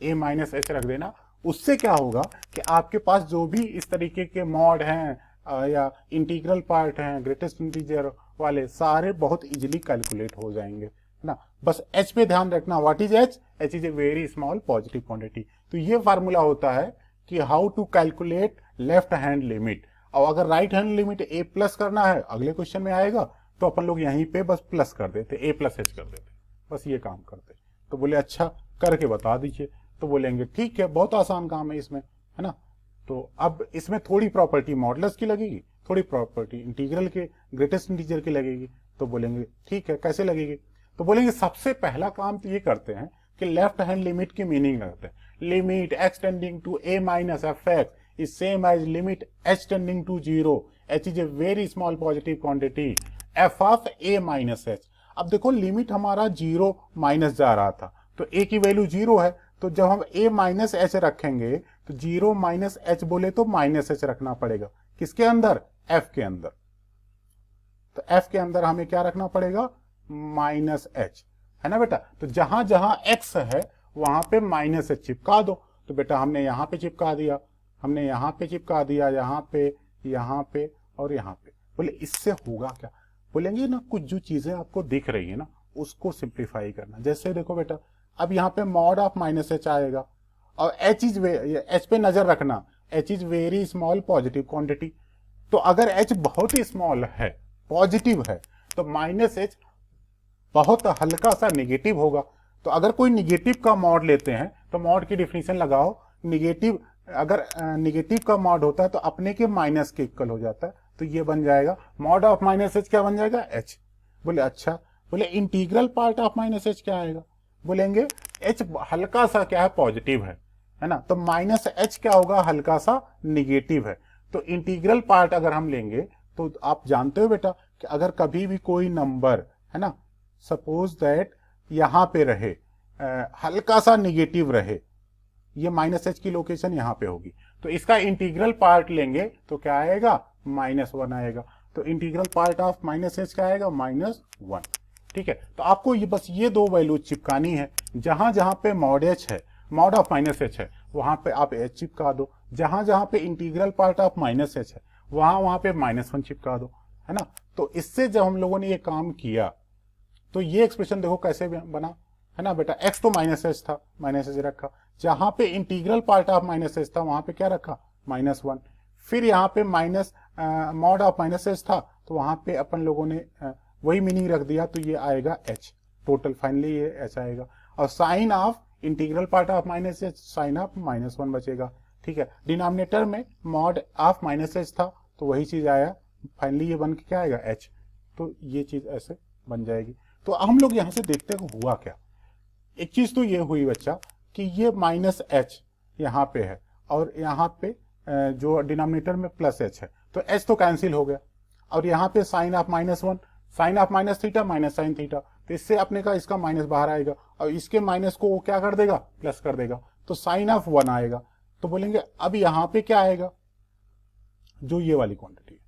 Speaker 1: a माइनस एच रख देना। उससे क्या होगा कि आपके पास जो भी इस तरीके के मॉड हैं या इंटीग्रल पार्ट हैं, ग्रेटेस्ट इंटीजर वाले, सारे बहुत इजीली कैलकुलेट हो जाएंगे ना। बस h पे ध्यान रखना, what is h, h is a very small positive quantity. तो ये फार्मूला होता है कि how to calculate left hand limit. और अगर right hand limit a plus करना है, अगले क्वेश्चन में आएगा, तो अपन लोग यहीं पे बस प्लस कर देते, a प्लस h कर देते, बस ये काम करते। तो बोले अच्छा करके बता दीजिए, तो बोलेंगे ठीक है, बहुत आसान काम है इसमें, है ना। तो अब इसमें थोड़ी प्रॉपर्टी मॉडुलस की लगेगी, थोड़ी प्रॉपर्टी इंटीग्रल के ग्रेटेस्ट इंटीजर की लगेगी। तो बोलेंगे ठीक है, कैसे लगेगी, तो बोलेंगे सबसे पहला काम तो ये करते हैं कि लेफ्ट हैंड लिमिट की मीनिंग रखते हैं। लिमिट x टेंडिंग टू a माइनस fx is same as limit h tending to zero, h is a very small positive quantity f of a minus h। अब देखो लिमिट हमारा जीरो माइनस जा रहा था, तो a की वैल्यू जीरो है, तो जब हम a माइनस एच रखेंगे तो जीरो माइनस एच बोले तो माइनस एच रखना पड़ेगा, किसके अंदर, f के अंदर। तो f के अंदर हमें क्या रखना पड़ेगा, माइनस एच, है ना बेटा। तो जहां जहां x है वहां पे माइनस एच चिपका दो। तो बेटा हमने यहाँ पे चिपका दिया, हमने यहाँ पे चिपका दिया, यहाँ पे और यहाँ पे। बोले इससे होगा क्या, बोलेंगे ना कुछ जो चीजें आपको दिख रही है ना उसको सिंप्लीफाई करना। जैसे देखो बेटा, अब यहाँ पे मॉड ऑफ माइनस एच आएगा, और एच पे नजर रखना, H is very small positive quantity. तो अगर एच बहुत ही स्मॉल है, पॉजिटिव है, तो माइनस एच बहुत हल्का सा निगेटिव होगा। तो अगर कोई निगेटिव का मॉड लेते हैं तो मॉड की डिफिनीशन लगाओ, निगेटिव, अगर निगेटिव का मॉड होता है तो अपने के माइनस के इक्वल हो जाता है। तो ये बन जाएगा मॉड ऑफ माइनस एच, क्या बन जाएगा, एच। बोले अच्छा, बोले integral part of minus H क्या आएगा, बोलेंगे एच हल्का सा क्या है, पॉजिटिव है ना, तो माइनस एच क्या होगा, हल्का सा निगेटिव है। तो इंटीग्रल पार्ट अगर हम लेंगे तो आप जानते हो बेटा कि अगर कभी भी कोई नंबर, है ना, सपोज दैट यहां पे रहे, हल्का सा निगेटिव रहे, ये माइनस एच की लोकेशन यहां पे होगी, तो इसका इंटीग्रल पार्ट लेंगे तो क्या आएगा, -1 आएगा। तो integral part of minus H क्या आएगा, -1। ठीक है, तो आपको ये बस ये दो वैल्यू चिपकानी है। जहां जहां पे मॉड एच है, मॉड ऑफ माइनस एच है, वहां पे आप एच चिपका दो। जहां जहां पे integral part of minus H है, वहां पे -1 चिपका दो, है ना। तो इससे जब हम लोगों ने ये काम किया तो ये एक्सप्रेशन देखो कैसे बना, है ना बेटा। x तो माइनस एच था, माइनस एच रखा, जहां पे integral part of minus H था वहां पे क्या रखा, -1। फिर यहाँ पे minus mod of minus H था, तो वहां पे अपन लोगों ने वही मीनिंग रख दिया, तो ये आएगा h टोटल, फाइनली ये h आएगा। और sine of integral part of minus h, sine of -1 बचेगा। ठीक है, डिनोमिनेटर में मॉड ऑफ माइनस एच था तो वही चीज आया, फाइनली ये बन के क्या आएगा, h। तो ये चीज ऐसे बन जाएगी। तो हम लोग यहां से देखते हैं हुआ क्या। एक चीज तो ये हुई बच्चा कि ये -h यहाँ पे है और यहाँ पे जो डिनोमिनेटर में +h है, तो h तो कैंसिल हो गया। और यहाँ पे sine of -1, sine of minus theta minus sine theta, तो इससे अपने का इसका माइनस बाहर आएगा और इसके माइनस को वो क्या कर देगा, प्लस कर देगा, तो साइन ऑफ 1 आएगा। तो बोलेंगे अब यहाँ पे क्या आएगा, जो ये वाली क्वांटिटी है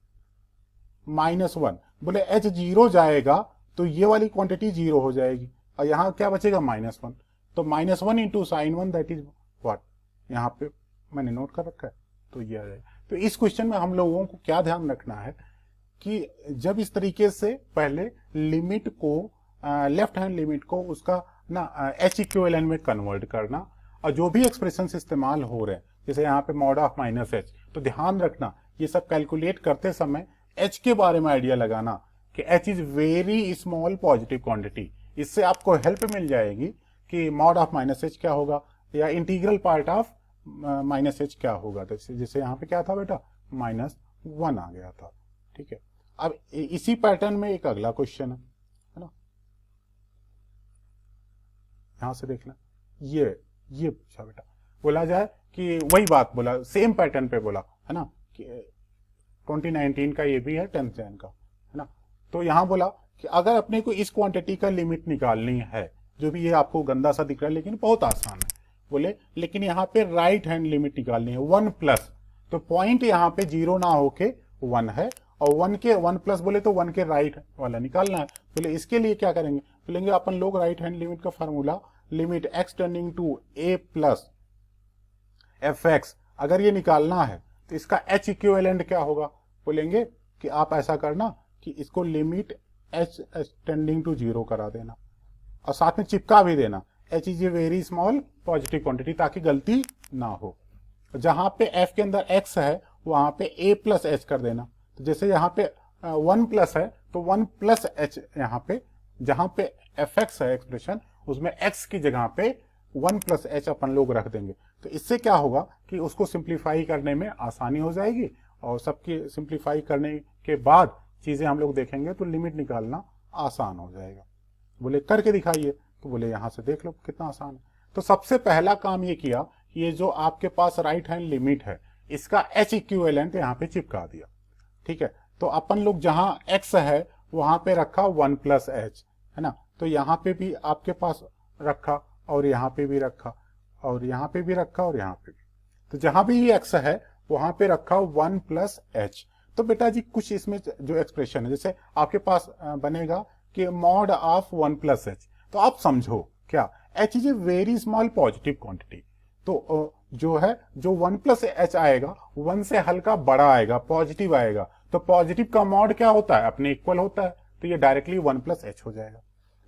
Speaker 1: -1, बोले h 0 जाएगा तो ये वाली क्वांटिटी 0 हो जाएगी। और यहाँ क्या बचेगा -1, तो -1 into sine 1 that is what, यहाँ पे मैंने नोट कर रखा है, तो ये आ जाएगा। तो इस क्वेश्चन में हम लोगों को क्या ध्यान रखना है कि जब इस तरीके से पहले लिमिट को लेफ्ट हैंड लिमिट को उसका ना एच इक्विवेलेंट में कन्वर्ट करना, और जो भी एक्सप्रेशंस इस्तेमाल हो रहे हैं जैसे यहाँ पे मॉड ऑफ -h, तो ध्यान रखना ये सब कैलकुलेट करते समय h के बारे में आइडिया लगाना कि h is very small positive quantity. इससे आपको हेल्प मिल जाएगी कि मॉड ऑफ -h क्या होगा या इंटीग्रल पार्ट ऑफ -h क्या होगा। तो जैसे यहाँ पे क्या था बेटा, -1 आ गया था। ठीक है, अब इसी पैटर्न में एक अगला क्वेश्चन है ना, यहां से देखना, ये पूछा बेटा, बोला जाए कि वही बात बोला, सेम पैटर्न पे बोला है ना कि 2019 का ये भी है 10th जैन का, है ना। तो यहां बोला कि अगर अपने को इस क्वांटिटी का लिमिट निकालनी है, जो भी ये आपको गंदा सा दिख रहा है लेकिन बहुत आसान है, बोले लेकिन यहाँ पे राइट हैंड लिमिट निकालनी है 1+, तो पॉइंट यहाँ पे 0 ना होके 1 है, और 1+ बोले तो 1 के राइट वाला निकालना है। बोले इसके लिए क्या करेंगे, बोलेंगे अपन लोग राइट हैंड लिमिट का formula limit x tending to a plus fx, अगर ये निकालना है तो इसका h इक्विवेलेंट क्या होगा, बोलेंगे कि आप ऐसा करना कि इसको लिमिट h टेंडिंग टू 0 करा देना और साथ में चिपका भी देना h is a very small positive quantity, ताकि गलती ना हो। जहां पे f के अंदर x है वहां पे a प्लस h कर देना, तो जैसे यहाँ पे 1+ है तो 1+h, यहाँ पे जहां पे fx है एक्सप्रेशन उसमें x की जगह पे 1+h अपन लोग रख देंगे। तो इससे क्या होगा कि उसको सिंप्लीफाई करने में आसानी हो जाएगी, और सबकी सिंप्लीफाई करने के बाद चीजें हम लोग देखेंगे तो लिमिट निकालना आसान हो जाएगा। बोले करके दिखाइए, तो बोले यहां से देख लो कितना आसान है। तो सबसे पहला काम ये किया, ये जो आपके पास राइट हैंड लिमिट है इसका h इक्विवेलेंट यहाँ पे चिपका दिया। ठीक है, तो अपन लोग जहां x है वहां पे रखा 1+h, है ना, तो यहाँ पे भी आपके पास रखा और यहाँ पे भी रखा और यहाँ पे भी रखा और यहाँ पे भी, तो जहां भी x है वहां पे रखा 1+h। तो बेटा जी कुछ इसमें जो एक्सप्रेशन है, जैसे आपके पास बनेगा कि मॉड ऑफ 1+h, तो आप समझो क्या h is a very small positive quantity, तो जो है जो 1+h आएगा 1 से हल्का बड़ा आएगा, पॉजिटिव आएगा, तो पॉजिटिव का मॉड क्या होता है, अपने इक्वल होता है, तो ये डायरेक्टली 1+h हो जाएगा।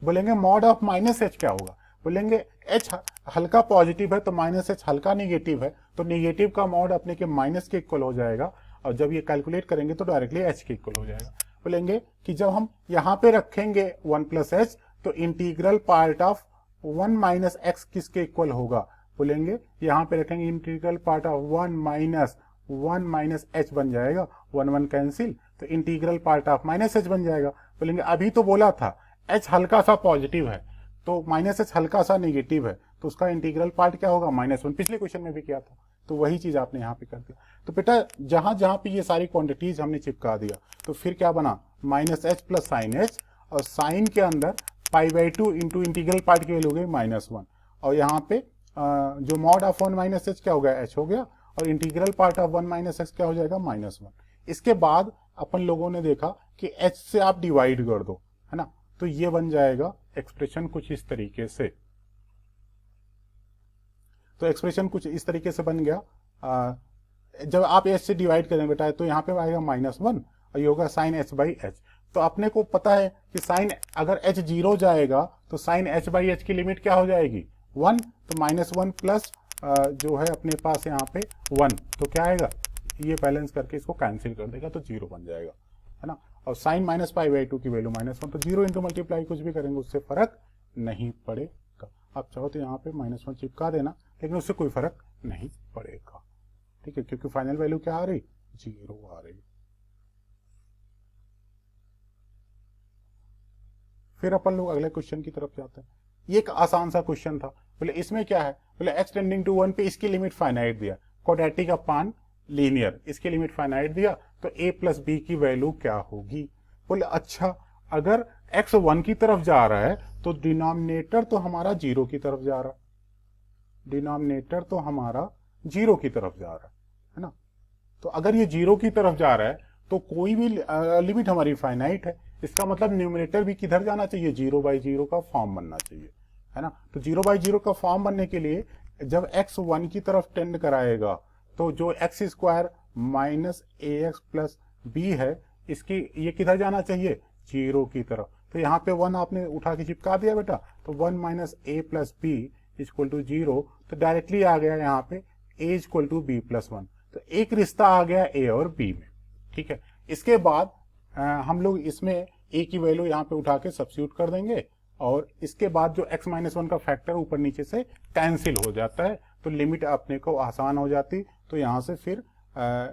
Speaker 1: बोलेंगे मॉड ऑफ -h क्या होगा, बोलेंगे h हल्का पॉजिटिव है तो -h हल्का निगेटिव है, तो निगेटिव का मॉड अपने के माइनस के इक्वल हो जाएगा, और जब ये कैलकुलेट करेंगे तो डायरेक्टली h के इक्वल हो जाएगा। बोलेंगे कि जब हम यहाँ पे रखेंगे 1+h तो इंटीग्रल पार्ट ऑफ 1 - x किसके इक्वल होगा, बोलेंगे यहाँ पे रखेंगे इंटीग्रल पार्ट ऑफ 1 - h बन जाएगा, 1 कैंसिल, तो इंटीग्रल पार्ट ऑफ -h बन जाएगा। बोलेंगे अभी तो बोला था h हल्का सा पॉजिटिव है तो -h हल्का सा नेगेटिव है, तो उसका इंटीग्रल पार्ट क्या होगा, -1, पिछले क्वेश्चन में भी किया था, तो वही चीज आपने यहाँ पे कर दिया। तो बेटा जहां जहां पे ये सारी क्वांटिटीज हमने चिपका दिया तो फिर क्या बना, -h प्लस साइन h, और साइन के अंदर π/2 इंटू इंटीग्रल पार्ट की वैल्यू हो गई -1, और यहाँ पे जो मॉड ऑफ 1 - h क्या हो गया, h हो गया, और इंटीग्रल पार्ट ऑफ 1 - x क्या हो जाएगा, -1। इसके बाद अपन लोगों ने देखा कि h से आप डिवाइड कर दो, है ना, तो ये बन जाएगा एक्सप्रेशन कुछ इस तरीके से। तो एक्सप्रेशन कुछ इस तरीके से बन गया, जब आप h से डिवाइड करें बेटा तो यहाँ पे आएगा -1 और ये होगा साइन h/h। तो अपने को पता है कि साइन अगर h 0 जाएगा तो साइन h/h की लिमिट क्या हो जाएगी, 1, तो -1 प्लस जो है अपने पास यहाँ पे 1, तो क्या आएगा, ये बैलेंस करके इसको कैंसिल कर देगा तो 0 बन जाएगा, है ना। और साइन -π/2 की वैल्यू -1, तो 0 इंटू मल्टीप्लाई कुछ भी करेंगे उससे फर्क नहीं पड़ेगा। आप चाहो तो यहाँ पे -1 चिपका देना, लेकिन उससे कोई फर्क नहीं पड़ेगा, ठीक है, क्योंकि फाइनल वैल्यू क्या आ रही, 0 आ रही। फिर अपन लोग अगले क्वेश्चन की तरफ जाते हैं। ये एक आसान सा क्वेश्चन था, बोले इसमें क्या है, बोले x टेंडिंग टू 1 पे इसकी लिमिट फाइनाइट दिया, क्वाड्रेटिक अपान लीनियर, इसकी लिमिट फाइनाइट दिया, तो a प्लस b की वैल्यू क्या होगी। बोले अच्छा अगर x 1 की तरफ जा रहा है तो डिनोमिनेटर तो हमारा 0 की तरफ जा रहा है, डिनोमिनेटर तो हमारा 0 की तरफ जा रहा है ना। तो अगर ये 0 की तरफ जा रहा है तो कोई भी लिमिट हमारी फाइनाइट है, इसका मतलब न्यूमरेटर भी किधर जाना चाहिए, 0/0 का फॉर्म बनना चाहिए, है ना। तो 0/0 का फॉर्म बनने के लिए जब x 1 की तरफ टेंड कराएगा तो जो x square minus ax plus b है, इसकी ये किधर जाना चाहिए, 0 की तरफ। तो यहाँ पे 1 आपने उठा के चिपका दिया बेटा, तो 1 minus a plus b equal to 0, तो डायरेक्टली आ गया यहाँ पे a equal to b plus 1। तो एक रिश्ता आ गया a और b में, ठीक है। इसके बाद हम लोग इसमें a की वैल्यू यहाँ पे उठा के सब्स्टिट्यूट कर देंगे, और इसके बाद जो x माइनस 1 का फैक्टर ऊपर नीचे से कैंसिल हो जाता है, तो लिमिट अपने को आसान हो जाती। तो यहाँ से फिर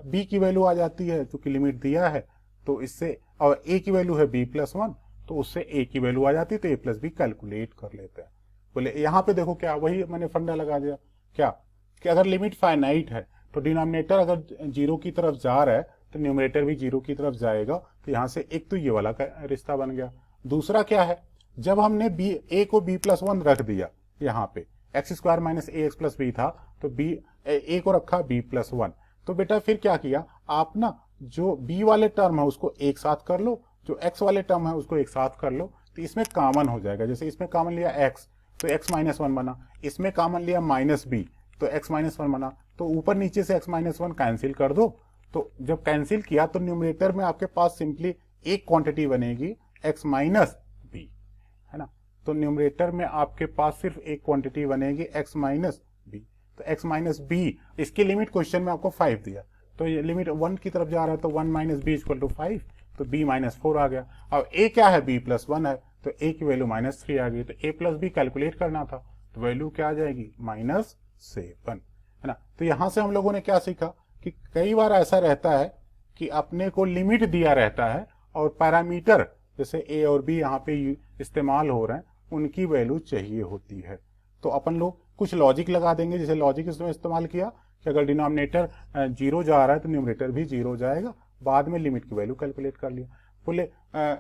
Speaker 1: b की वैल्यू आ जाती है, चूंकि लिमिट दिया है तो इससे, और a की वैल्यू है b प्लस 1, तो उससे a की वैल्यू आ जाती है, तो a प्लस बी कैलकुलेट कर लेते हैं। बोले यहाँ पे देखो क्या, वही मैंने फंडा लगा दिया क्या, कि अगर लिमिट फाइनाइट है तो डिनोमिनेटर अगर 0 की तरफ जा रहा है तो न्यूमरेटर भी 0 की तरफ जाएगा। तो यहाँ से एक तो ये वाला का रिश्ता बन गया। दूसरा क्या है, जब हमने a को b प्लस 1 रख दिया, यहाँ पे एक्स स्क्वायर माइनस ए एक्स प्लस बी था, तो a को रखा b प्लस 1, तो बेटा फिर क्या किया आप ना, जो b वाले टर्म है उसको एक साथ कर लो, जो x वाले टर्म है उसको एक साथ कर लो, तो इसमें कॉमन हो जाएगा। जैसे इसमें कॉमन लिया x, तो x माइनस 1 बना, इसमें कॉमन लिया माइनस b, तो x माइनस 1 बना। तो ऊपर नीचे से x माइनस 1 कैंसिल कर दो, तो जब कैंसिल किया तो न्यूमरेटर में आपके पास सिंपली एक क्वांटिटी बनेगी x माइनस b, है ना। तो न्यूमरेटर में आपके पास सिर्फ एक क्वांटिटी बनेगी x माइनस b। तो x माइनस b, इसकी लिमिट क्वेश्चन में आपको 5 दिया, तो ये लिमिट 1 की तरफ जा रहा है, तो 1 माइनस बी इक्वल टू 5, तो b माइनस 4 आ गया। अब a क्या है, b प्लस 1 है, तो a की वैल्यू माइनस 3 आ गई। तो a प्लस बी कैलकुलेट करना था, तो वैल्यू क्या आ जाएगी, -7, है ना। तो यहां से हम लोगों ने क्या सीखा कि कई बार ऐसा रहता है कि अपने को लिमिट दिया रहता है और पैरामीटर जैसे a और b यहाँ पे इस्तेमाल हो रहे हैं, उनकी वैल्यू चाहिए होती है। तो अपन लोग कुछ लॉजिक लगा देंगे, जैसे लॉजिक इसमें इस्तेमाल किया कि अगर डिनोमिनेटर 0 जा रहा है तो न्यूमरेटर भी 0 जाएगा, बाद में लिमिट की वैल्यू कैलकुलेट कर लिया। बोले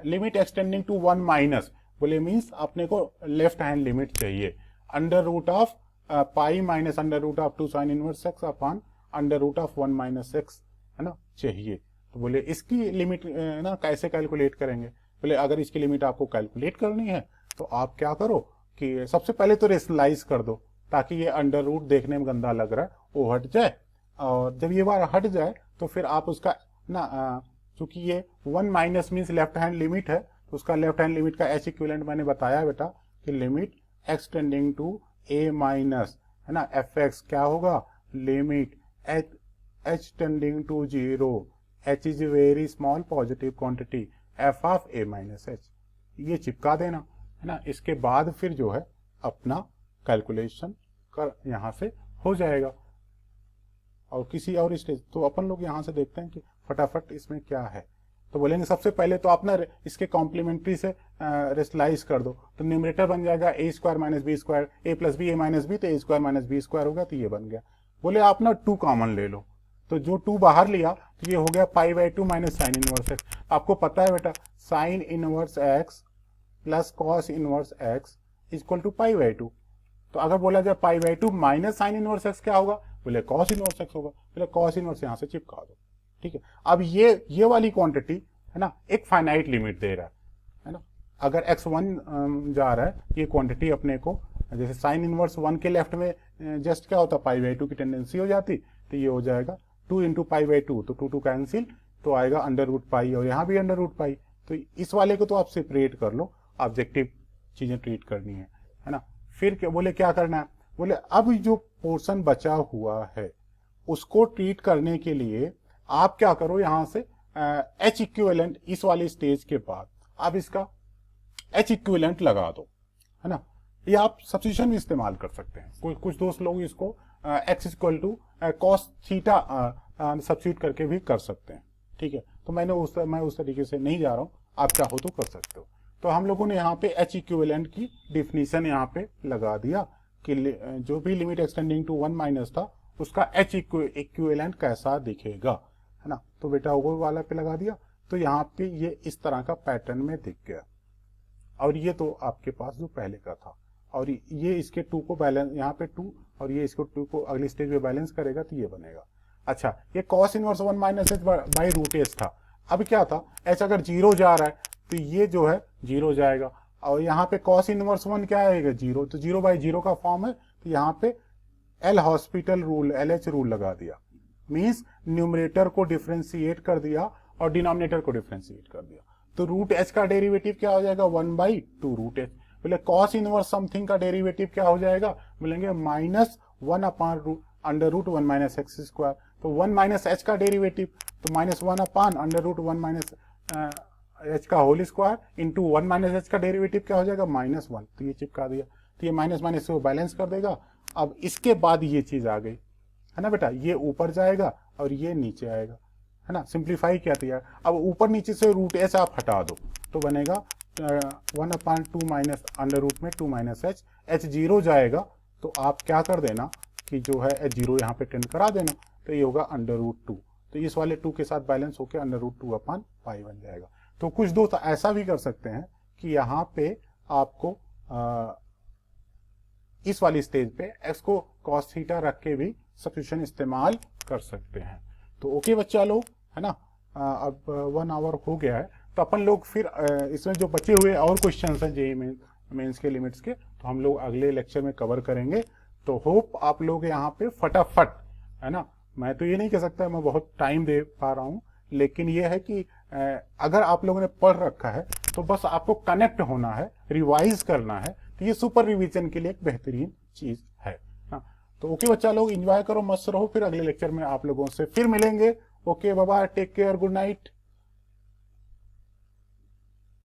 Speaker 1: लिमिट एक्सटेंडिंग टू 1 माइनस, बोले मीन्स अपने को लेफ्ट हैंड लिमिट चाहिए, under root of pi minus under root of 2 sine inverse x upon under root of 1 minus x, है ना, चाहिए। तो बोले इसकी लिमिट ना कैसे कैलकुलेट करेंगे, बोले अगर इसकी लिमिट आपको कैलकुलेट करनी है तो आप क्या करो कि सबसे पहले तो रेशनलाइज कर दो, ताकि ये अंडर रूट देखने में गंदा लग रहा है वो हट जाए, और जब ये बार हट जाए तो फिर आप उसका ना, चूंकि ये 1 minus means left hand limit है, तो उसका लेफ्ट हैंड लिमिट का एच इक्विवेलेंट मैंने बताया बेटा कि limit x tending to a minus, है ना, एफ एक्स क्या होगा, limit h tending to 0, h is very small positive quantity, f of a minus h, ये चिपका देना, है ना। इसके बाद फिर जो है अपना कैलकुलेशन कर यहाँ से हो जाएगा। और किसी और स्टेज तो अपन लोग यहाँ से देखते हैं कि फटाफट इसमें क्या है। तो बोलेंगे सबसे पहले तो आप ना इसके कॉम्प्लीमेंट्री से रेशनलाइज कर दो, तो न्यूमरेटर बन जाएगा a square minus b square, a plus b a minus b, तो a square minus b square होगा, तो ये बन गया। बोले आप ना 2 कॉमन ले लो, तो जो 2 बाहर लिया तो ये हो गया π/2 माइनस साइन इनवर्स एक्स। आपको पता है बेटा sine inverse x plus cos inverse x equal to π/2, तो अगर बोला जाए π/2 माइनस साइन इनवर्स एक्स क्या होगा, बोले कॉस इनवर्स एक्स होगा, बोले कॉस इनवर्स यहाँ से चिपका दो, ठीक है। अब ये वाली क्वांटिटी है ना एक फाइनाइट लिमिट दे रहा है ना, अगर x1 जा रहा है ये क्वांटिटी अपने को, जैसे साइन इनवर्स 1 के लेफ्ट में जस्ट क्या होता π/2 की टेंडेंसी हो जाती, तो ये हो जाएगा 2 इंटू π/2, तो 2 कैंसिल, तो आएगा अंडर रूट पाई, और यहाँ भी अंडर रूट पाई। तो इस वाले को तो आप सेपरेट कर लो, ऑब्जेक्टिव चीजें ट्रीट करनी है ना। फिर क्या बोले क्या करना है, बोले अब जो पोर्शन बचा हुआ है उसको ट्रीट करने के लिए आप क्या करो, यहां से एच इक्विवेलेंट इस वाली स्टेज के बाद आप इसका एच इक्विवेलेंट लगा दो, है ना। ये आप सब्स्टिट्यूशन भी इस्तेमाल कर सकते हैं, कुछ दोस्त लोग इसको x equal to cos theta substitute करके भी कर सकते हैं, ठीक है। तो मैं उस तरीके से नहीं जा रहा हूं, आप चाहो तो कर सकते हो। तो हम लोगों ने यहाँ पे एच इक्विवेलेंट की डिफिनीशन यहाँ पे लगा दिया कि जो भी लिमिट एक्सटेंडिंग टू 1 माइनस था उसका एच इक्विवेलेंट कैसा दिखेगा, है ना। तो बेटा वो वाला पे लगा दिया, तो यहाँ पे ये इस तरह का पैटर्न में दिख गया, और ये तो आपके पास जो पहले का था, और ये इसके 2 को बैलेंस, यहाँ पे 2 और ये इसको 2 को अगली स्टेज में बैलेंस करेगा, तो ये बनेगा। अच्छा, ये cos inverse 1 minus h by root h था, अब क्या था, एच अगर 0 जा रहा है तो ये जो है 0 जाएगा, और यहाँ पे कॉस इनवर्स 1 क्या आएगा 0, तो 0/0 का फॉर्म है, तो यहाँ पे L hospital rule, LH rule लगा दिया, मींस न्यूमरेटर को डिफरेंशिएट कर दिया और डिनोमिनेटर को डिफरेंशिएट कर दिया। तो रूट एच का डेरिवेटिव क्या हो जाएगा 1/2 रूट एच। बोले कॉस इनवर्स समथिंग का डेरिवेटिव क्या हो जाएगा, बोलेंगे -1/√1 - तो 1 - h का डेरिवेटिव तो -1/√1 - h का होल स्क्वायर इंटू 1 - h का डेरिवेटिव क्या हो जाएगा -1, तो ये चिपका दिया, तो ये माइनस माइनस को बैलेंस कर देगा। अब इसके बाद ये चीज आ गई है ना बेटा, ये ऊपर जाएगा और ये नीचे आएगा, है ना, सिंप्लीफाई किया था। अब ऊपर नीचे से रूट एच आप हटा दो तो बनेगा 1/2 माइनस अंडर रूट में 2 - h, h 0 जाएगा तो आप क्या कर देना कि जो है h 0 यहाँ पे टेंड करा देना, तो ये होगा √2, तो इस वाले 2 के साथ बैलेंस होकर √2/π बन जाएगा। तो कुछ दोस्त ऐसा भी कर सकते हैं कि यहाँ पे आपको इस वाली स्टेज पे x को cos थीटा रख के भी सब्स्टिट्यूशन इस्तेमाल कर सकते हैं। तो ओके बच्चा लोग, है ना, अब 1 आवर हो गया है, तो अपन लोग फिर इसमें जो बचे हुए और क्वेश्चंस हैं जेईई मेंस के लिमिट्स के, तो हम लोग अगले लेक्चर में कवर करेंगे। तो होप आप लोग यहाँ पे फटाफट, है ना, मैं तो ये नहीं कह सकता मैं बहुत टाइम दे पा रहा हूँ, लेकिन ये है कि अगर आप लोगों ने पढ़ रखा है तो बस आपको कनेक्ट होना है, रिवाइज करना है, तो ये सुपर रिवीजन के लिए एक बेहतरीन चीज है ना। तो ओके बच्चा लोग, एंजॉय करो, मस्त रहो, फिर अगले लेक्चर में आप लोगों से फिर मिलेंगे। ओके बाबा, टेक केयर, गुड नाइट।